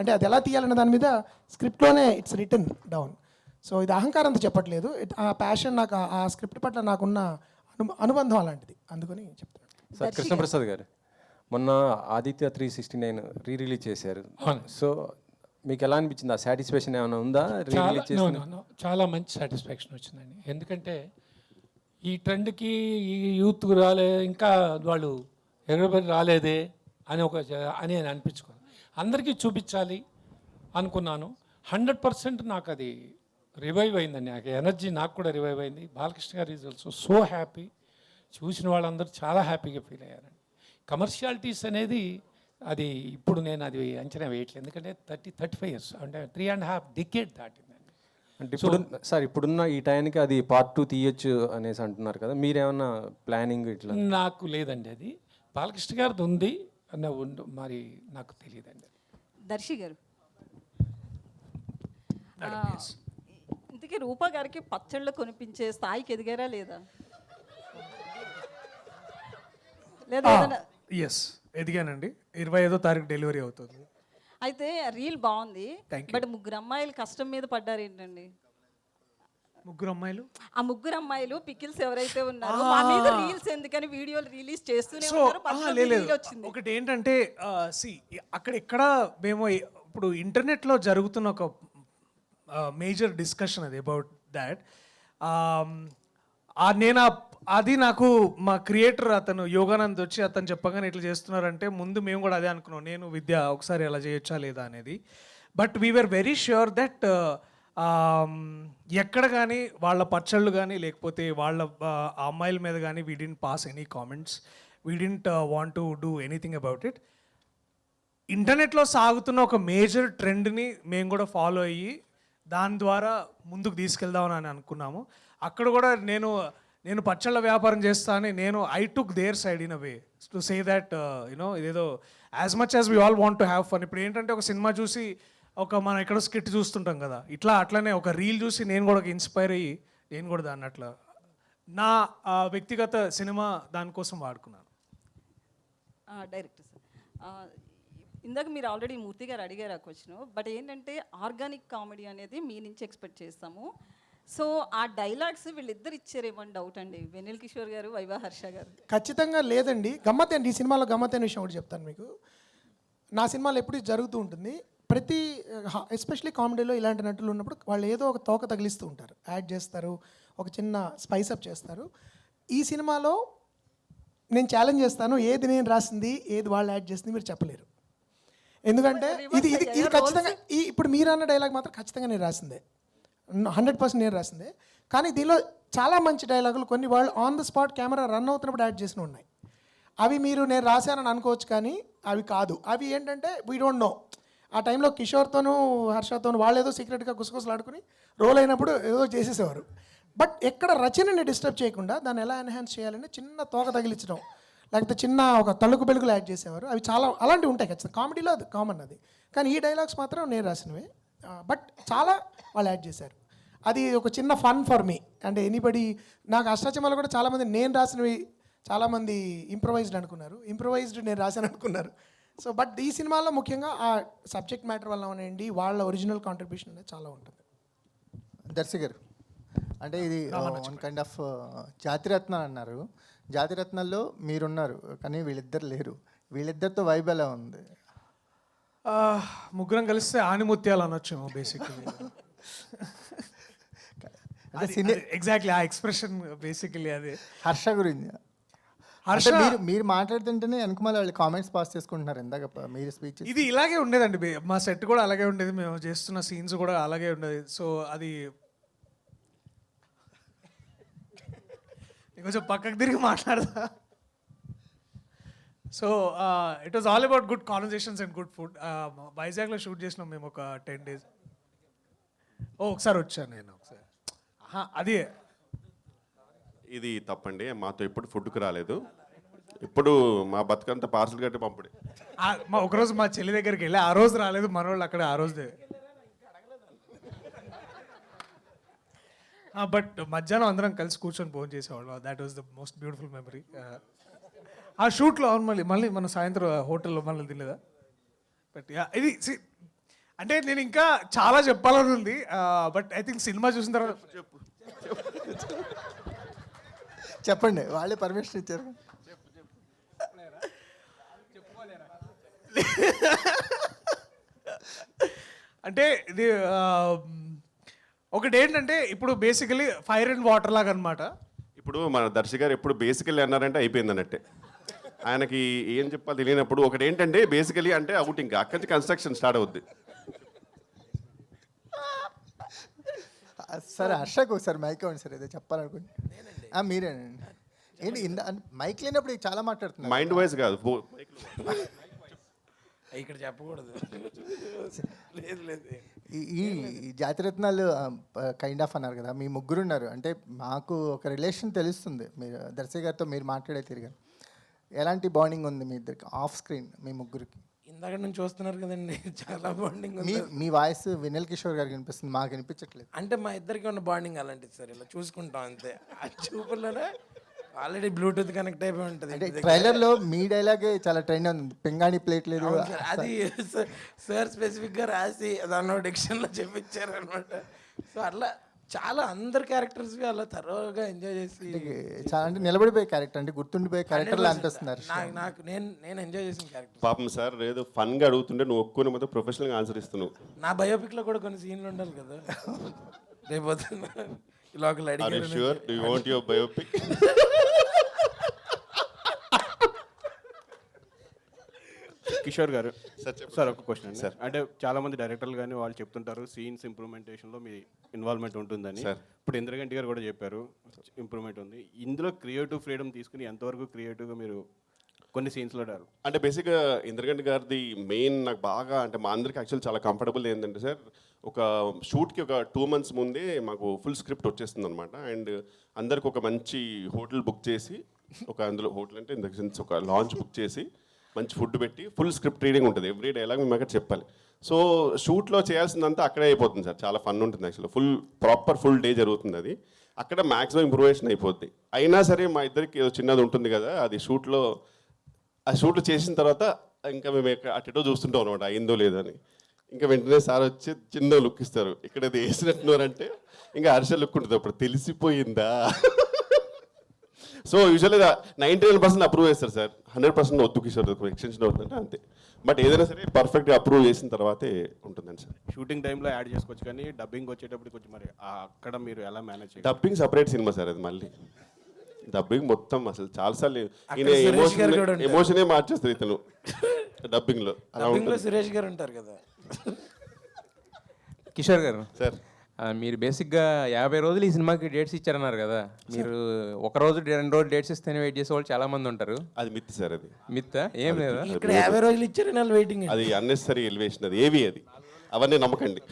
అంటే అది ఎలా తీయాలన్న దాని మీద స్క్రిప్ట్లోనే ఇట్స్ రిటన్ డౌన్. సో ఇది అహంకారంతో చెప్పట్లేదు, ఆ ప్యాషన్, నాకు ఆ స్క్రిప్ట్ పట్ల నాకున్న అనుబంధం అలాంటిది, అందుకని చెప్తాను. సార్ కృష్ణప్రసాద్ గారు మొన్న ఆదిత్య 369 రిలీజ్ చేశారు. సో మీకు ఎలా అనిపించింది? ఆ సాటిస్ఫాక్షన్ ఏమైనా ఉందా? రిలీజ్ చాలా మంచి సాటిస్ఫాక్షన్ వచ్చిందండి. ఎందుకంటే ఈ ట్రెండ్కి ఈ యూత్ ఇంకా వాళ్ళు ఎగరబడి రాలేదే అని అనిపించుకోను. అందరికీ చూపించాలి అనుకున్నాను. 100% నాకు అది రివైవ్ అయిందండి. నాకు ఎనర్జీ నాకు కూడా రివైవ్ అయింది. బాలకృష్ణ గారు ఈజ్ ఆల్సో సో హ్యాపీ. చూసిన వాళ్ళందరూ చాలా హ్యాపీగా ఫీల్ అయ్యారండి. కమర్షియాలిటీస్ అనేది అది ఇప్పుడు నేను అది అంచనా వేయట్లేదు, ఎందుకంటే 35 years అంటే 3.5 decade దాటిందండి. అంటే ఇప్పుడు సార్ ఇప్పుడున్న ఈ టైంకి అది పార్ట్ 2 తీయొచ్చు అనేసి అంటున్నారు కదా, మీరేమన్నా ప్లానింగ్ ఇట్లా? నాకు లేదండి, అది బాలకృష్ణ గారిది ఉంది అన్న మరి నాకు తెలియదండి. దర్శి గారు, ఇంతకీ రూపా గారికి పచ్చళ్ళు కొనిపించే స్థాయికి ఎదిగారా లేదా? లేదా ఎస్ ఎదిగానండి. 25వ తారీఖు డెలివరీ అవుతుంది. అయితే రీల్ బాగుంది, బట్ ముగ్గురు అమ్మాయిలు కష్టం మీద పడ్డారు ఏంటండి? ముగ్గురు అమ్మాయిలు, ఆ ముగ్గురు అమ్మాయిలు పికిల్స్ ఎవరైతే ఉన్నారో మా మీద రీల్స్ ఎందుకని వీడియోలు రిలీజ్ చేస్తూనే ఉన్నారు. పక్కన reel వచ్చింది. ఒకటి ఏంటంటే అక్కడ ఎక్కడ మేము ఇప్పుడు ఇంటర్నెట్లో జరుగుతున్న ఒక మేజర్ డిస్కషన్ అది అబౌట్ దాట్. నేను అది నాకు మా క్రియేటర్ అతను యోగానంద్ వచ్చి అతను చెప్పగానే ఇట్లా చేస్తున్నారంటే ముందు మేము కూడా అదే అనుకున్నాం, నేను విద్య ఒకసారి అలా చేయొచ్చా లేదా అనేది. But we're very sure that ఎక్కడ కానీ వాళ్ళ పచ్చళ్ళు కానీ లేకపోతే వాళ్ళ అమ్మాయిల మీద కానీ we didn't pass any comments, we didn't want to do anything about it. ఇంటర్నెట్లో సాగుతున్న ఒక మేజర్ ట్రెండ్ని మేము కూడా ఫాలో అయ్యి దాని ద్వారా ముందుకు తీసుకెళ్దామని అనుకున్నాము. అక్కడ కూడా నేను పచ్చళ్ళ వ్యాపారం చేస్తా అని I took their side in a way to say that you know ఇదేదో as much as we all want to have fun. ఇప్పుడు ఏంటంటే ఒక సినిమా చూసి మనం ఎక్కడో స్కిట్ చూస్తుంటాం కదా, అట్లనే ఒక రీల్ చూసి నేను కూడా ఇన్స్పైర్ అయ్యి నేను కూడా దాన్ని అట్లా నా వ్యక్తిగత సినిమా దానికోసం వాడుకున్నాను. డైరెక్టర్ సార్, ఇందాక మీరు ఆల్రెడీ మూర్తి గారు అడిగారు ఆ క్వశ్చన్, బట్ ఏంటంటే ఆర్గానిక్ కామెడీ అనేది మీ నుంచి ఎక్స్పెక్ట్ చేస్తాము. సో ఆ డైలాగ్స్ వీళ్ళిద్దరు ఇచ్చారేమని డౌట్ అండి, వెన్నెల కిషోర్ గారు, వైవా హర్ష గారు. ఖచ్చితంగా లేదండి. గమ్మత్ అండి, ఈ సినిమాలో గమ్మత్ అనే విషయం ఒకటి చెప్తాను మీకు. నా సినిమాలో ఎప్పుడు జరుగుతూ ఉంటుంది, ప్రతి ఎస్పెషలీ కామెడీలో ఇలాంటి నటులు ఉన్నప్పుడు వాళ్ళు ఏదో ఒక తోక తగిలిస్తూ ఉంటారు, యాడ్ చేస్తారు, ఒక చిన్న స్పైస్ అప్ చేస్తారు. ఈ సినిమాలో నేను ఛాలెంజ్ చేస్తాను, ఏది నేను రాసింది ఏది వాళ్ళు యాడ్ చేసింది మీరు చెప్పలేరు. ఎందుకంటే ఇది ఖచ్చితంగా ఇప్పుడు మీరు అన్న డైలాగ్ మాత్రం ఖచ్చితంగా నేను రాసిందే, 100% నేను రాసిందే. కానీ దీనిలో చాలా మంచి డైలాగులు కొన్ని వాళ్ళు on the spot camera run అవుతున్నప్పుడు యాడ్ చేసిన ఉన్నాయి. అవి మీరు నేను రాశానని అనుకోవచ్చు, కానీ అవి కాదు. అవి ఏంటంటే వీ డోంట్ నో. ఆ టైంలో కిషోర్తోనూ హర్షతోనూ వాళ్ళు ఏదో సీక్రెట్గా గుసగుసలు ఆడుకుని రోల్ అయినప్పుడు ఏదో చేసేసేవారు. బట్ ఎక్కడ రచనని డిస్టర్బ్ చేయకుండా దాన్ని ఎలా ఎన్హాన్స్ చేయాలని చిన్న తోక తగిలించడం, లేకపోతే చిన్న ఒక తలుకు పెలుగులు యాడ్ చేసేవారు. అవి చాలా అలాంటివి ఉంటాయి ఖచ్చితంగా. కామెడీలో అది కామన్ అది. కానీ ఈ డైలాగ్స్ మాత్రం నేను రాసినవే, బట్ చాలా వాళ్ళు యాడ్ చేశారు. అది ఒక చిన్న ఫన్ ఫర్ మీ. అంటే ఎనీబడి నాకు అష్టాచమాలు కూడా చాలామంది నేను రాసినవి చాలామంది ఇంప్రొవైజ్డ్ అనుకున్నారు, ఇంప్రొవైజ్డ్ నేను రాశాను అనుకున్నారు. సో బట్ ఈ సినిమాలో ముఖ్యంగా ఆ సబ్జెక్ట్ మ్యాటర్ వల్ల ఉండండి వాళ్ళ ఒరిజినల్ కాంట్రిబ్యూషన్ అనేది చాలా ఉంటుంది. దర్శకర్ అంటే ఇది వన్ కైండ్ ఆఫ్ జాతిరత్నాలు అన్నారు. జాతిరత్నాల్లో మీరున్నారు కానీ వీళ్ళిద్దరు లేరు. వీళ్ళిద్దరితో వైబ్ ఎలా ఉంది? ముగ్గురం కలిస్తే ఆనిముత్యాలు అనొచ్చేమో బేసికలీ. ఎగ్జాక్ట్లీ ఆ ఎక్స్ప్రెషన్ బేసికలీ అదే. హర్ష గురించి అంటే మీరు మాట్లాడుతుంటేనే వెనకమాల వాళ్ళు కామెంట్స్ పాస్ చేసుకుంటున్నారు. ఇందాక మీరు స్పీచ్ ఇది ఇలాగే ఉండేదండి, మా సెట్ కూడా అలాగే ఉండేది, మేము చేస్తున్న సీన్స్ కూడా అలాగే ఉండేది. సో అది కొంచెం పక్కకు తిరిగి మాట్లాడదా. So it was all about good conversations and good food. వైజాగ్లో షూట్ చేసినాం మేము ఒక 10 days. ఒకసారి వచ్చాను నేను ఒకసారి. అది ఇది తప్పండి, మాతో ఎప్పుడు ఫుడ్కి రాలేదు. ఇప్పుడు మా బతుకంతా పార్సల్ కట్టి పంపుడే. ఒకరోజు మా చెల్లి దగ్గరికి వెళ్ళి ఆ రోజు రాలేదు, మనోళ్ళు అక్కడ ఆ రోజు. బట్ మధ్యాహ్నం అందరం కలిసి కూర్చొని ఫోన్ చేసేవాళ్ళం. That was the most beautiful memory. ఆ షూట్లో మళ్ళీ మనం సాయంత్రం హోటల్లో మళ్ళీ తినలేదా. బట్ ఇది అంటే నేను ఇంకా చాలా చెప్పాలని ఉంది, బట్ ఐ థింక్ సినిమా చూసిన తర్వాత చెప్పండి, వాళ్ళే పర్మిషన్ ఇచ్చారు. అంటే ఇది ఒకటి ఏంటంటే ఇప్పుడు బేసికలీ ఫైర్ అండ్ వాటర్ లాగా అనమాట. ఇప్పుడు మన దర్శక్ గారు ఎప్పుడు బేసికల్లీ అన్నారంటే అయిపోయింది అన్నట్టే. ఆయనకి ఏం చెప్పాలి తెలియనప్పుడు ఒకటి ఏంటంటే బేసికలీ అంటే అవుట్, ఇంకా అక్కడి నుంచి కన్స్ట్రక్షన్ స్టార్ట్ అవుద్ది. సరే హర్షకు ఒకసారి మైక్ ఇవ్వండి సార్, ఏదో చెప్పాలనుకుంటే. మీరేనండి. ఏంటి మైక్ లేనప్పుడు చాలా మాట్లాడుతున్నారు. మైండ్ వైజ్ కాదు, ఇక్కడ చెప్పకూడదు. లేదు లేదు. ఈ జాతిరత్నాలు కైండ్ ఆఫ్ అన్నారు కదా, మీ ముగ్గురు ఉన్నారు. అంటే మాకు ఒక రిలేషన్ తెలుస్తుంది మీరు దర్శక్ గారితో మీరు మాట్లాడే తిరిగాను. ఎలాంటి బాండింగ్ ఉంది మీ ఇద్దరికి ఆఫ్ స్క్రీన్ మీ ముగ్గురికి? ఇందాక నుంచి చూస్తున్నారు కదండి, చాలా బాండింగ్ ఉంది. మీ వాయిస్ వినల్ కిషోర్ గారికి వినిపిస్తుంది, మాకు వినిపించట్లేదు. అంటే మా ఇద్దరికి ఉన్న బాండింగ్ అలాంటిది సార్, ఇలా చూసుకుంటాం అంతే. ఆ చూపుల్లోనే ఆల్రెడీ బ్లూటూత్ కనెక్ట్ అయిపోయి ఉంటుంది. అంటే ట్రైలర్లో మీ డైలాగే చాలా ట్రెండ్ ఉంది, పింగాణి ప్లేట్ లేదు. అది సార్ స్పెసిఫిక్గా రాసి దానిలో డిక్షన్లో చెప్పించారు అనమాట. సో అట్లా చాలా అందరు క్యారెక్టర్స్ అలా తరోగా ఎంజాయ్ చేసి చాలా అంటే నిలబడిపోయే క్యారెక్టర్, అంటే గుర్తుండిపోయే క్యారెక్టర్లు అనిపిస్తున్నారు. నాకు నేను ఎంజాయ్ చేసిన క్యారెక్టర్. పాపం సార్ ఏదో ఫన్గా అడుగుతుంటే నువ్వు ఒక్కుని మొత్తం ప్రొఫెషనల్గా ఆన్సర్ ఇస్తున్నావు. నా బయోపిక్లో కూడా కొన్ని సీన్లు ఉండాలి కదా రేపు ఇలా ఒకళ్ళు అడిగారు. Sure? Do you want your biopic? Kishore గారు సార్ ఒక క్వశ్చన్ సార్. అంటే చాలా మంది డైరెక్టర్లు కానీ వాళ్ళు చెప్తుంటారు సీన్స్ ఇంప్రూవ్మెంటేషన్లో మీ ఇన్వాల్వ్మెంట్ ఉంటుందని. ఇప్పుడు ఇంద్రగంటి గారు కూడా చెప్పారు ఇంప్రూవ్మెంట్ ఉంది. ఇందులో క్రియేటివ్ ఫ్రీడమ్ తీసుకుని ఎంతవరకు క్రియేటివ్గా మీరు కొన్ని సీన్స్లో డారు? అంటే బేసిక్గా ఇంద్రగంటి గారిది మెయిన్ నాకు బాగా అంటే మా అందరికి యాక్చువల్ చాలా కంఫర్టబుల్ ఏంటంటే సార్, ఒక షూట్కి ఒక 2 months ముందే మాకు ఫుల్ స్క్రిప్ట్ వచ్చేస్తుంది అనమాట. అండ్ అందరికి ఒక మంచి హోటల్ బుక్ చేసి, ఒక అందులో హోటల్ అంటే ఇన్ ద సెన్స్ ఒక లాంచ్ బుక్ చేసి మంచి ఫుడ్ పెట్టి ఫుల్ స్క్రిప్ట్ రీడింగ్ ఉంటుంది. ఎవ్రీ డైలాగ్ మేము అక్కడ చెప్పాలి. సో షూట్లో చేయాల్సిందంతా అక్కడే అయిపోతుంది సార్. చాలా ఫన్ ఉంటుంది యాక్చువల్గా. ఫుల్ డే జరుగుతుంది అది. అక్కడ మ్యాక్సిమం ఇంప్రూవేషన్ అయిపోద్ది. అయినా సరే మా ఇద్దరికి ఏదో చిన్నది ఉంటుంది కదా, అది షూట్లో చేసిన తర్వాత ఇంకా మేము అటెటో చూస్తుంటాం అనమాట అయిందో లేదో అని. ఇంకా వెంటనే సార్ వచ్చి చిన్న లుక్ ఇస్తారు, ఇక్కడ ఇది వేసినట్టున్నారంటే ఇంకా హర్ష లుక్ ఉంటుంది, అప్పుడు తెలిసిపోయిందా. సో యూజువల్గా 99% అప్రూవ్ చేస్తారు సార్, 100% వద్దు కిషోర్ ఎక్స్టెన్షన్ అవుతుందంటే అంతే. బట్ ఏదైనా సరే పర్ఫెక్ట్గా అప్రూవ్ చేసిన తర్వాతే ఉంటుందండి సార్. షూటింగ్ టైంలో యాడ్ చేసుకోవచ్చు కానీ డబ్బింగ్ వచ్చేటప్పుడు కొంచెం మరి అక్కడ మీరు ఎలా మేనేజ్ చేయాలి? డబ్బింగ్ సపరేట్ సినిమా సార్ అది. మళ్ళీ డబ్బింగ్ మొత్తం అసలు చాలాసార్లు ఎమోషనే మార్చేస్తారు ఇతను డబ్బింగ్లో. సురేష్ గారు ఉంటారు కదా. కిషోర్ గారు సార్, మీరు బేసిక్గా 50 రోజులు ఈ సినిమాకి డేట్స్ ఇచ్చారన్నారు కదా. మీరు ఒక రోజు 2 రోజులు డేట్స్ ఇస్తేనే వెయిట్ చేసే వాళ్ళు చాలా మంది ఉంటారు. అది మిత్ సార్. అది మిత్ ఏం లేదా? ఇక్కడ 50 రోజులు ఇచ్చారు వాళ్ళు వెయిటింగ్. అది అన్నెసరీ ఎలివేషన్, అది ఏవి అది అవన్నీ నమ్మకండి.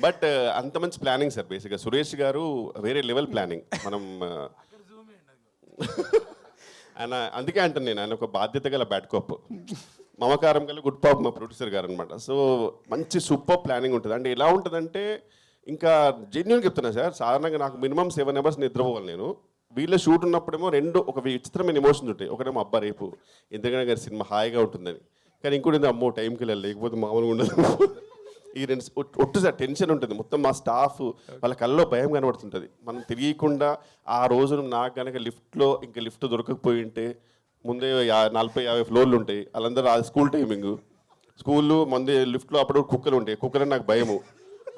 బట్ అంత మంచి ప్లానింగ్ సార్ బేసిక్గా సురేష్ గారు వేరే లెవెల్ ప్లానింగ్ మనం ఆయన అందుకే అంటాను నేను, ఆయన ఒక బాధ్యత గల బ్యాడ్ కాప్, మమకారం గల గుడ్ పాప్ మా ప్రొడ్యూసర్ గారు అనమాట. సో మంచి సూపర్ ప్లానింగ్ ఉంటుంది. అంటే ఎలా ఉంటుందంటే ఇంకా జెన్యున్ చెప్తున్నా సార్, సాధారణంగా నాకు మినిమం 7 hours నిద్రపోవాలి నేను. వీళ్ళ షూట్ ఉన్నప్పుడేమో ఒక విచిత్రమైన ఎమోషన్స్ ఉంటాయి. ఒకటేమో అబ్బా రేపు ఇంద్రగణ్ గారి సినిమా హాయిగా ఉంటుందని, కానీ ఇంకోటి అమ్మో టైంకి వెళ్ళాలి లేకపోతే మామూలుగా ఉండదు. ఈ రెండు ఒట్టు సార్ టెన్షన్ ఉంటుంది. మొత్తం మా స్టాఫ్ వాళ్ళ కళ్ళలో భయం కనబడుతుంటుంది. మనం తెలియకుండా ఆ రోజు నాకు కనుక లిఫ్ట్లో ఇంకా లిఫ్ట్ దొరకకపోయి ఉంటే ముందే 40-50 ఫ్లోర్లు ఉంటాయి, వాళ్ళందరూ ఆ స్కూల్ టైమింగ్, స్కూల్లో ముందే లిఫ్ట్లో అప్పుడు కుక్కలు ఉంటాయి, కుక్కలు నాకు భయము.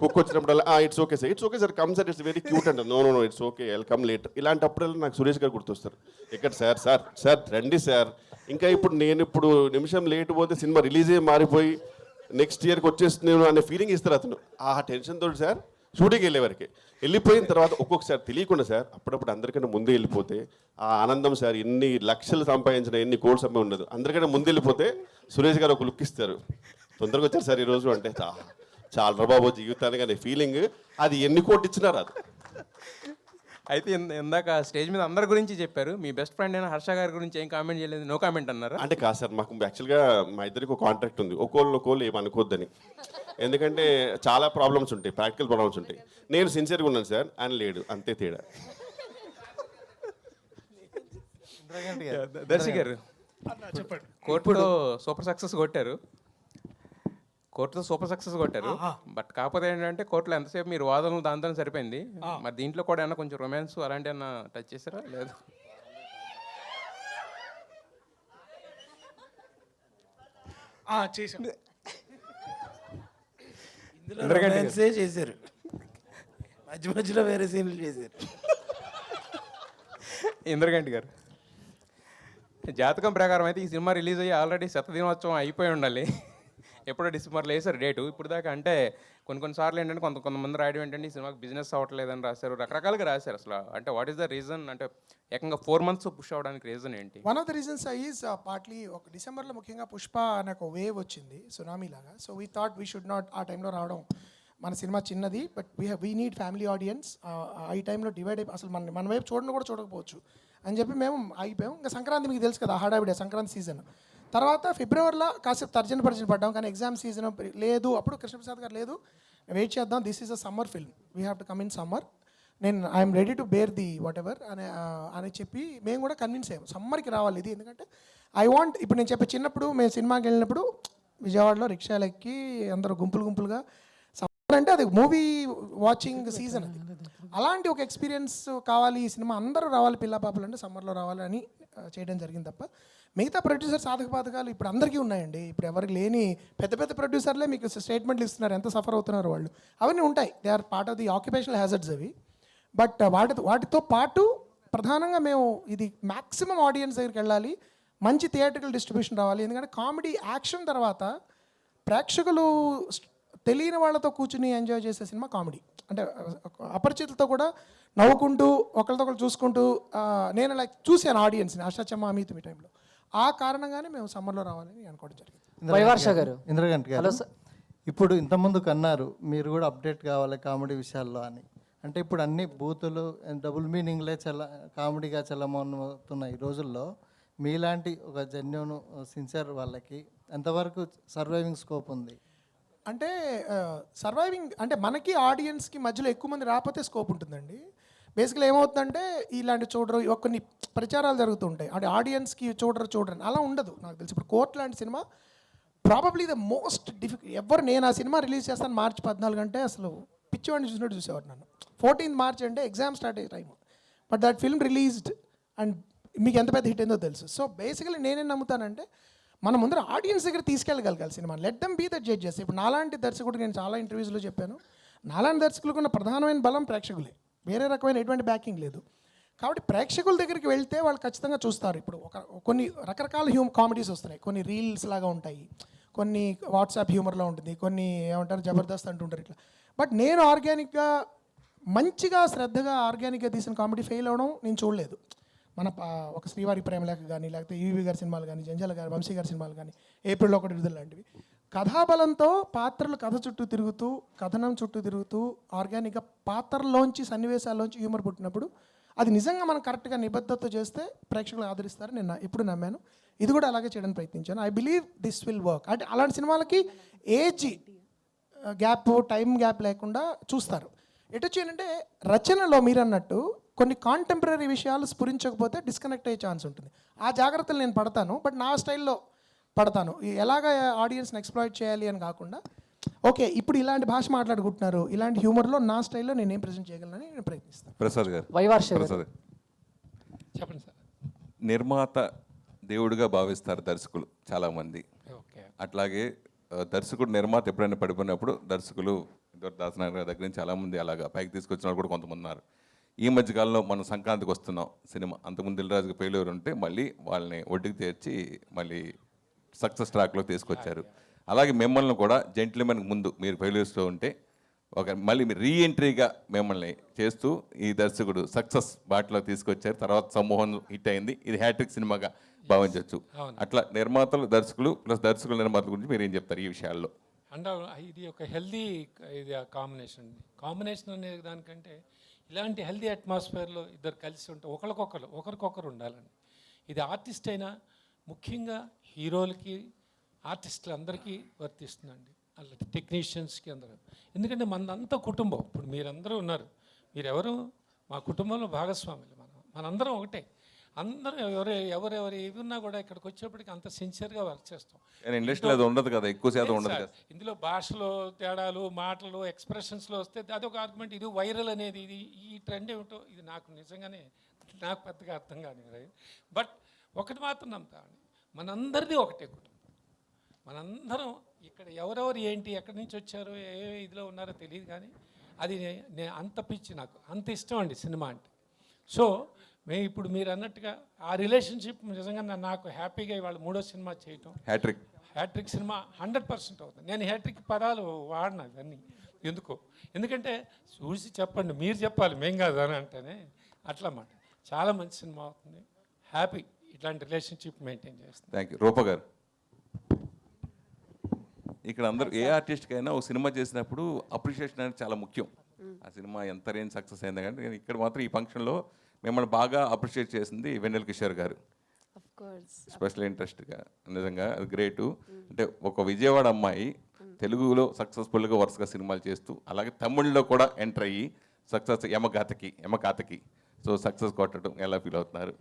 కుక్క వచ్చినప్పుడల్లా it's okay sir come sir, it's very cute అంటారు. No it's okay I'll come later. ఇలాంటప్పుడల్లా నాకు సురేష్ గారు గుర్తొస్తారు. ఎక్కడ సార్ రండి సార్, ఇంకా ఇప్పుడు నిమిషం లేట్ పోతే సినిమా రిలీజే మారిపోయి నెక్స్ట్ ఇయర్కి వచ్చేస్తున్నాను అనే ఫీలింగ్ ఇస్తారు అతను. ఆ టెన్షన్ తోటి సార్ షూటింగ్ వెళ్ళేవారికి, వెళ్ళిపోయిన తర్వాత ఒక్కొక్కసారి తెలియకుండా సార్ అప్పుడప్పుడు అందరికన్నా ముందే వెళ్ళిపోతే ఆ ఆనందం సార్, ఎన్ని లక్షలు సంపాదించిన ఎన్ని కోట్ల సంపాదన ఉండదు, అందరికన్నా ముందు వెళ్ళిపోతే సురేష్ గారు ఒక లుక్ ఇస్తారు. తొందరగా వచ్చారు సార్ ఈరోజు అంటే చాలా బాబు జీవితానికి అనే ఫీలింగ్, అది ఎన్ని కోట్లు ఇచ్చినా రాదు. అయితే ఇందాక స్టేజ్ మీద అందరి గురించి చెప్పారు, మీ బెస్ట్ ఫ్రెండ్ అయిన హర్ష గారి గురించి ఏం కామెంట్ చేయలేదు, నో కామెంట్ అన్నారు. అంటే కాదు సార్, మాకు యాక్చువల్గా మా ఇద్దరికి ఒక కాంట్రాక్ట్ ఉంది, ఒకళ్ళు ఏమనుకోద్దని. ఎందుకంటే చాలా ప్రాబ్లమ్స్ ఉంటాయి, ప్రాక్టికల్ ప్రాబ్లమ్స్ ఉంటాయి. నేను సిన్సియర్గా ఉన్నాను సార్, ఆయన లేడు, అంతే తేడా. దర్శి గారు కోర్టులో సూపర్ సక్సెస్ కొట్టారు, బట్ కాకపోతే ఏంటంటే కోర్టులో ఎంతసేపు మీరు వాదనలు దాంతో సరిపోయింది. మరి దీంట్లో కూడా ఏమన్నా కొంచెం రొమాన్స్ అలాంటి ఏమన్నా టచ్ చేశారా? లేదు. చేశాను. చేశారు, మధ్యలో వేరే సీన్లు చేశారు. ఇంద్రగంటి గారు జాతకం ప్రకారం అయితే ఈ సినిమా రిలీజ్ అయ్యి ఆల్రెడీ శతదినోత్సవం అయిపోయి ఉండాలి. ఎప్పుడో డిసెంబర్లో వేసారు డేటు. ఇప్పుడు దాకా అంటే కొన్నిసార్లు ఏంటంటే కొంతమంది రాయడం ఏంటంటే ఈ సినిమాకి బిజినెస్ అవ్వట్లేదని రాశారు, రకరకాలుగా రాశారు. అసలు అంటే వాట్ ఈస్ ద రీజన్, అంటే ఏకంగా 4 months పుష్ అవ్వడానికి రీజన్ ఏంటి? One of the reasons is partly ఒక డిసెంబర్లో ముఖ్యంగా పుష్ప అనే ఒక వేవ్ వచ్చింది, సునామీ లాగా. So we thought we should not ఆ టైంలో రావడం, మన సినిమా చిన్నది but we need family audience, ఈ టైంలో డివైడ్ అయిపోయి అసలు మన వైపు చూడకపోవచ్చు అని చెప్పి మేము ఆగిపోయాం. ఇంకా సంక్రాంతి మీకు తెలుసు కదా, హడావిడే సంక్రాంతి సీజన్. తర్వాత ఫిబ్రవరిలో కాసేపు తర్జన పడ్డాం, కానీ ఎగ్జామ్ సీజన్ లేదు. అప్పుడు కృష్ణప్రసాద్ గారు లేదు, వెయిట్ చేద్దాం, this is a summer film, we have to come in summer, I'm ready to bear the whatever అని చెప్పి మేము కూడా కన్విన్స్ అయ్యాం సమ్మర్కి రావాలి ఇది. ఎందుకంటే ఇప్పుడు నేను చెప్పే చిన్నప్పుడు మేము సినిమాకి వెళ్ళినప్పుడు విజయవాడలో రిక్షాలు ఎక్కి అందరూ గుంపులుగా, సమ్మర్ అంటే అది మూవీ వాచింగ్ సీజన్, అది అలాంటి ఒక ఎక్స్పీరియన్స్ కావాలి, ఈ సినిమా అందరూ రావాలి, పిల్ల పాపలు అంటే సమ్మర్లో రావాలి అని చేయడం జరిగింది తప్ప మిగతా ప్రొడ్యూసర్ సాధక బాధకాలు ఇప్పుడు అందరికీ ఉన్నాయండి. ఇప్పుడు ఎవరికి లేని పెద్ద ప్రొడ్యూసర్లే మీకు స్టేట్మెంట్లు ఇస్తున్నారు, ఎంత సఫర్ అవుతున్నారు వాళ్ళు. అవన్నీ ఉంటాయి, they are part of the occupational hazards అవి. బట్ వాటితో పాటు ప్రధానంగా మేము ఇది మ్యాక్సిమం ఆడియన్స్ దగ్గరికి వెళ్ళాలి, మంచి థియేట్రికల్ డిస్ట్రిబ్యూషన్ రావాలి. ఎందుకంటే కామెడీ యాక్షన్ తర్వాత ప్రేక్షకులు తెలియని వాళ్ళతో కూర్చుని ఎంజాయ్ చేసే సినిమా కామెడీ. అంటే అపరిచితులతో కూడా నవ్వుకుంటూ ఒకరితో ఒకరు చూసుకుంటూ నేను చూశాను ఆడియన్స్ని అష్టాచమ్మ అమిత్ మీ టైంలో. ఆ కారణంగానే మేము సమ్మర్లో రావాలని అనుకోవడం జరిగింది. ఇంద్రగంటి గారు ఇప్పుడు ఇంతకుముందు కన్నారు మీరు కూడా అప్డేట్ కావాలి కామెడీ విషయాల్లో అని. అంటే ఇప్పుడు అన్ని బూతులు డబుల్ మీనింగ్లే కామెడీగా చల్లమవుతున్న ఈ రోజుల్లో మీలాంటి ఒక జెన్యూన్ సిన్సియర్ వాళ్ళకి ఎంతవరకు సర్వైవింగ్ స్కోప్ ఉంది? అంటే సర్వైవింగ్ అంటే మనకి ఆడియన్స్కి మధ్యలో ఎక్కువ మంది రాకపోతే స్కోప్ ఉంటుందండి. బేసికలీ ఏమవుతుందంటే ఇలాంటి చూడరు, కొన్ని ప్రచారాలు జరుగుతుంటాయి, అంటే ఆడియన్స్కి చూడరు అలా ఉండదు. నాకు తెలిసి ఇప్పుడు కోర్ట్ లాంటి cinema probably the most difficult నేను ఆ సినిమా రిలీజ్ చేస్తాను March 14 అంటే అసలు పిచ్చివాడిని చూసినట్టు చూసేవాడు నన్ను. 14th March అంటే ఎగ్జామ్ స్టార్ట్ అయ్యే time, but that film released and మీకు ఎంత పెద్ద హిట్ అయిందో తెలుసు. సో బేసికలీ నేనేం నమ్ముతానంటే మన ముందర ఆడియన్స్ దగ్గర తీసుకెళ్ళగలగాలి సినిమా, let them be that judges. ఇప్పుడు నాలాంటి దర్శకుడు నేను చాలా ఇంటర్వ్యూస్లో చెప్పాను, నాలాంటి దర్శకులకు ఉన్న ప్రధానమైన బలం ప్రేక్షకులే, వేరే రకమైన ఎటువంటి బ్యాకింగ్ లేదు. కాబట్టి ప్రేక్షకుల దగ్గరికి వెళ్తే వాళ్ళు ఖచ్చితంగా చూస్తారు. ఇప్పుడు కొన్ని రకరకాల కామెడీస్ వస్తున్నాయి, కొన్ని రీల్స్ లాగా ఉంటాయి, కొన్ని వాట్సాప్ హ్యూమర్లో ఉంటుంది, కొన్ని ఏమంటారు జబర్దస్త్ అంటుంటారు ఇట్లా. బట్ నేను ఆర్గానిక్గా మంచిగా శ్రద్ధగా ఆర్గానిక్గా తీసిన కామెడీ ఫెయిల్ అవ్వడం నేను చూడలేదు. మన ఒక శ్రీవారి ప్రేమలేఖ కానీ, లేకపోతే యూవి గారి సినిమాలు కానీ, జంజాల గారి వంశీ గారి సినిమాలు కానీ, ఏప్రిల్ 1 విడుదల లాంటివి కథాబలంతో పాత్రలు కథ చుట్టూ తిరుగుతూ, కథనం చుట్టూ తిరుగుతూ, ఆర్గానిక్గా పాత్రల్లోంచి సన్నివేశాల్లోంచి హ్యూమర్ పుట్టినప్పుడు అది నిజంగా మనం కరెక్ట్గా నిబద్ధత చేస్తే ప్రేక్షకులు ఆదరిస్తారు. నేను ఎప్పుడు నమ్మాను, ఇది కూడా అలాగే చేయడానికి ప్రయత్నించాను. I believe this will work. అంటే అలాంటి సినిమాలకి ఏజ్ గ్యాప్, టైం గ్యాప్ లేకుండా చూస్తారు. ఎటొచ్చి ఏంటంటే రచనలో మీరు అన్నట్టు కొన్ని కాంటెంపరీ విషయాలు స్ఫురించకపోతే డిస్కనెక్ట్ అయ్యే ఛాన్స్ ఉంటుంది. ఆ జాగ్రత్తలు నేను పడతాను, బట్ నా స్టైల్లో పడతాను. ఎలాగ ఆడియన్స్ని ఎక్స్ప్లాయిట్ చేయాలి అని కాకుండా, ఓకే ఇప్పుడు ఇలాంటి భాష మాట్లాడుకుంటున్నారు, ఇలాంటి హ్యూమర్లో నా స్టైల్లో నేను ఏం ప్రజెంట్ చేయగలనని నేను ప్రయత్నిస్తాను. ప్రసాద్ గారు, ప్రసాద్ చెప్పండి సార్. నిర్మాత దేవుడిగా భావిస్తారు దర్శకులు చాలామంది. ఓకే. అట్లాగే దర్శకుడు నిర్మాత ఎప్పుడైనా పడిపోయినప్పుడు దర్శకులు దాసనారాయణ గారి దగ్గర నుంచి చాలామంది అలాగా పైకి తీసుకొచ్చిన వాళ్ళు కూడా కొంతమంది ఉన్నారు. ఈ మధ్యకాలంలో మనం సంక్రాంతికి వస్తున్నాం సినిమా, అంతకుముందు దిల్రాజుకి ఫెయిల్యూర్ ఉంటే మళ్ళీ వాళ్ళని ఒడ్డుకి తెచ్చి మళ్ళీ సక్సెస్ ట్రాక్లో తీసుకొచ్చారు. అలాగే మిమ్మల్ని కూడా జెంట్లమెన్కి ముందు మీరు ఫెయిల్యూర్స్లో ఉంటే మళ్ళీ రీఎంట్రీగా మిమ్మల్ని చేస్తూ ఈ దర్శకుడు సక్సెస్ బాటలో తీసుకొచ్చారు. తర్వాత సమ్మోహన్ హిట్ అయింది, ఇది హ్యాట్రిక్ సినిమాగా భావించవచ్చు. అట్లా నిర్మాతలు దర్శకులు ప్లస్ దర్శకుల నిర్మాతల గురించి మీరు ఏం చెప్తారు ఈ విషయాల్లో? అంటే ఇది ఒక హెల్దీ ఇది కాంబినేషన్ అనే దానికంటే ఇలాంటి హెల్దీ అట్మాస్ఫియర్లో ఇద్దరు కలిసి ఉంటే ఒకరికొకరు ఉండాలండి. ఇది ఆర్టిస్ట్ అయినా ముఖ్యంగా హీరోలకి ఆర్టిస్టులందరికీ వర్తిస్తుందండి, అలాంటి టెక్నీషియన్స్కి అందరూ. ఎందుకంటే మనదంతా కుటుంబం. ఇప్పుడు మీరందరూ ఉన్నారు, మీరెవరు మా కుటుంబంలో భాగస్వాములు. మనందరం ఒకటే. అందరూ ఎవరెవరు ఏవి ఉన్నా కూడా ఇక్కడికి వచ్చేప్పటికి అంత సిన్సియర్గా వర్క్ చేస్తాం. ఇండస్ట్రీలో అది ఉండదు కదా, ఎక్కువ శాతం ఉండదు కదా. ఇందులో భాషలో తేడాలు, మాటలు, ఎక్స్ప్రెషన్స్లో వస్తే అదొక ఆర్గ్యుమెంట్. ఇది వైరల్ అనేది, ఇది ఈ ట్రెండ్ ఏమిటో ఇది నాకు నిజంగానే నాకు పెద్దగా అర్థం కాని. బట్ ఒకటి మాత్రం నమ్ముతామండి, మనందరిది ఒకటే కుటుంబం. మనందరం ఇక్కడ ఎవరెవరు ఏంటి ఎక్కడి నుంచి వచ్చారో ఏ ఇదిలో ఉన్నారో తెలియదు, కానీ అది అంత పిచ్చి, నాకు అంత ఇష్టం అండి సినిమా అంటే. సో ఇప్పుడు మీరు అన్నట్టుగా ఆ రిలేషన్షిప్ నిజంగా నాకు హ్యాపీగా ఇవాళ 3వ సినిమా చేయటం, హ్యాట్రిక్ సినిమా 100% అవుతుంది. నేను హ్యాట్రిక్ పదాలు వాడినా ఇవన్నీ ఎందుకంటే చూసి చెప్పండి, మీరు చెప్పాలి, మేం కాదు అని అంటేనే అట్లా మాట. చాలా మంచి సినిమా అవుతుంది, హ్యాపీ ఇట్లాంటి రిలేషన్షిప్ మెయింటైన్ చేస్తాను. Thank you. రూప గారు, ఇక్కడ అందరూ ఏ ఆర్టిస్ట్కైనా ఒక సినిమా చేసినప్పుడు అప్రిషియేషన్ అనేది చాలా ముఖ్యం. ఆ సినిమా ఎంత రేంజ్ సక్సెస్ అయింది, కానీ ఇక్కడ మాత్రం ఈ ఫంక్షన్లో మిమ్మల్ని బాగా అప్రిషియేట్ చేసింది వెన్నెల కిషోర్ గారు. స్పెషల్ ఇంట్రెస్ట్గా నిజంగా అది గ్రేటు. అంటే ఒక విజయవాడ అమ్మాయి తెలుగులో సక్సెస్ఫుల్గా వరుసగా సినిమాలు చేస్తూ, అలాగే తమిళ్లో కూడా ఎంటర్ అయ్యి సక్సెస్ యమకాతకి సో సక్సెస్ కొట్టడం ఎలా ఫీల్ అవుతున్నారు?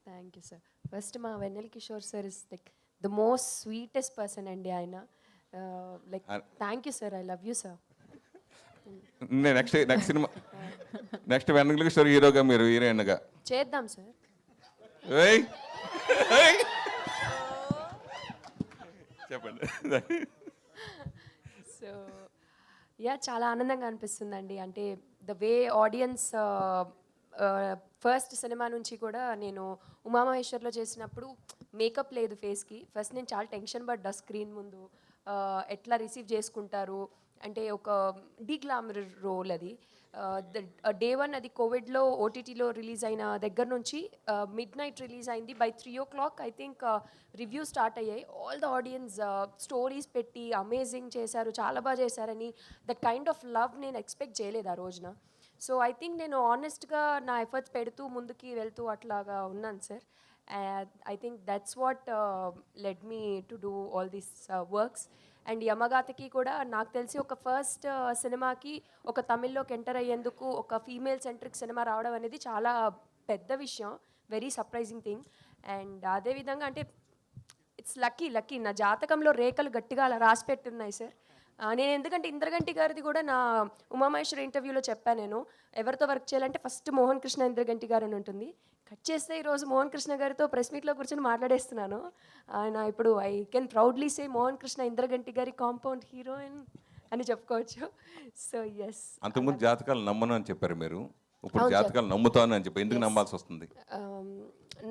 Thank you sir. ఫస్ట్ మా Vennela Kishore sir is like the most sweetest person అండి. ఆయన like thank you sir, I love you sir. Next cinema Vennela Kishore హీరోగా, మీరు హీరోయిన్గా చేద్దాం సార్. చెప్పండి. సో చాలా ఆనందంగా అనిపిస్తుందండి. అంటే the way audience first cinema నుంచి కూడా నేను ఉమామహేశ్వర్లో చేసినప్పుడు మేకప్ లేదు ఫేస్కి. ఫస్ట్ నేను చాలా టెన్షన్ పడ్డా స్క్రీన్ ముందు, ఎట్లా రిసీవ్ చేసుకుంటారు అంటే ఒక డీగ్లామర్ రోల్ అది. డే 1 అది కోవిడ్లో ఓటీటీలో రిలీజ్ అయిన దగ్గర నుంచి మిడ్ నైట్ రిలీజ్ అయింది. By 3 o'clock I think review start అయ్యాయి. ఆల్ ద ఆడియన్స్ స్టోరీస్ పెట్టి అమేజింగ్ చేశారు, చాలా బాగా చేశారని. దట్ కైండ్ ఆఫ్ లవ్ నేను ఎక్స్పెక్ట్ చేయలేదు ఆ రోజున. సో ఐ థింక్ నేను ఆనెస్ట్గా నా ఎఫర్ట్స్ పెడుతూ ముందుకి వెళ్తూ అట్లాగా ఉన్నాను sir. I think that's what led me to do all these works. And యమగాతకి కూడా నాకు తెలిసి ఒక ఫస్ట్ సినిమాకి ఒక తమిళ్లోకి ఎంటర్ అయ్యేందుకు ఒక ఫీమేల్ సెంట్రిక్ సినిమా రావడం అనేది చాలా పెద్ద విషయం, వెరీ సర్ప్రైజింగ్ థింగ్. అండ్ అదేవిధంగా అంటే ఇట్స్ లక్కీ నా జాతకంలో రేఖలు గట్టిగా అలా రాసి పెట్టున్నాయి సార్. నేను ఎందుకంటే ఇంద్రగంటి గారిది కూడా నా ఉమామహేశ్వర ఇంటర్వ్యూలో చెప్పాను, నేను ఎవరితో వర్క్ చేయాలంటే ఫస్ట్ మోహన్ కృష్ణ ఇంద్రగంటి గారు అని ఉంటుంది. కట్ చేస్తే ఈరోజు మోహన్ కృష్ణ గారితో ప్రెస్ మీట్లో కూర్చొని మాట్లాడేస్తున్నాను. ఆయన ఇప్పుడు I can proudly say Mohan Krishna Indraganti గారి కాంపౌండ్ హీరోయిన్ అని చెప్పుకోవచ్చు. So yes. అంతకుముందు జాతకాలు నమ్మను అని చెప్పారు మీరు, ఇప్పుడు జాతకాలు నమ్ముతాను అని చెప్పి ఎందుకు నమ్మాల్సి వస్తుంది?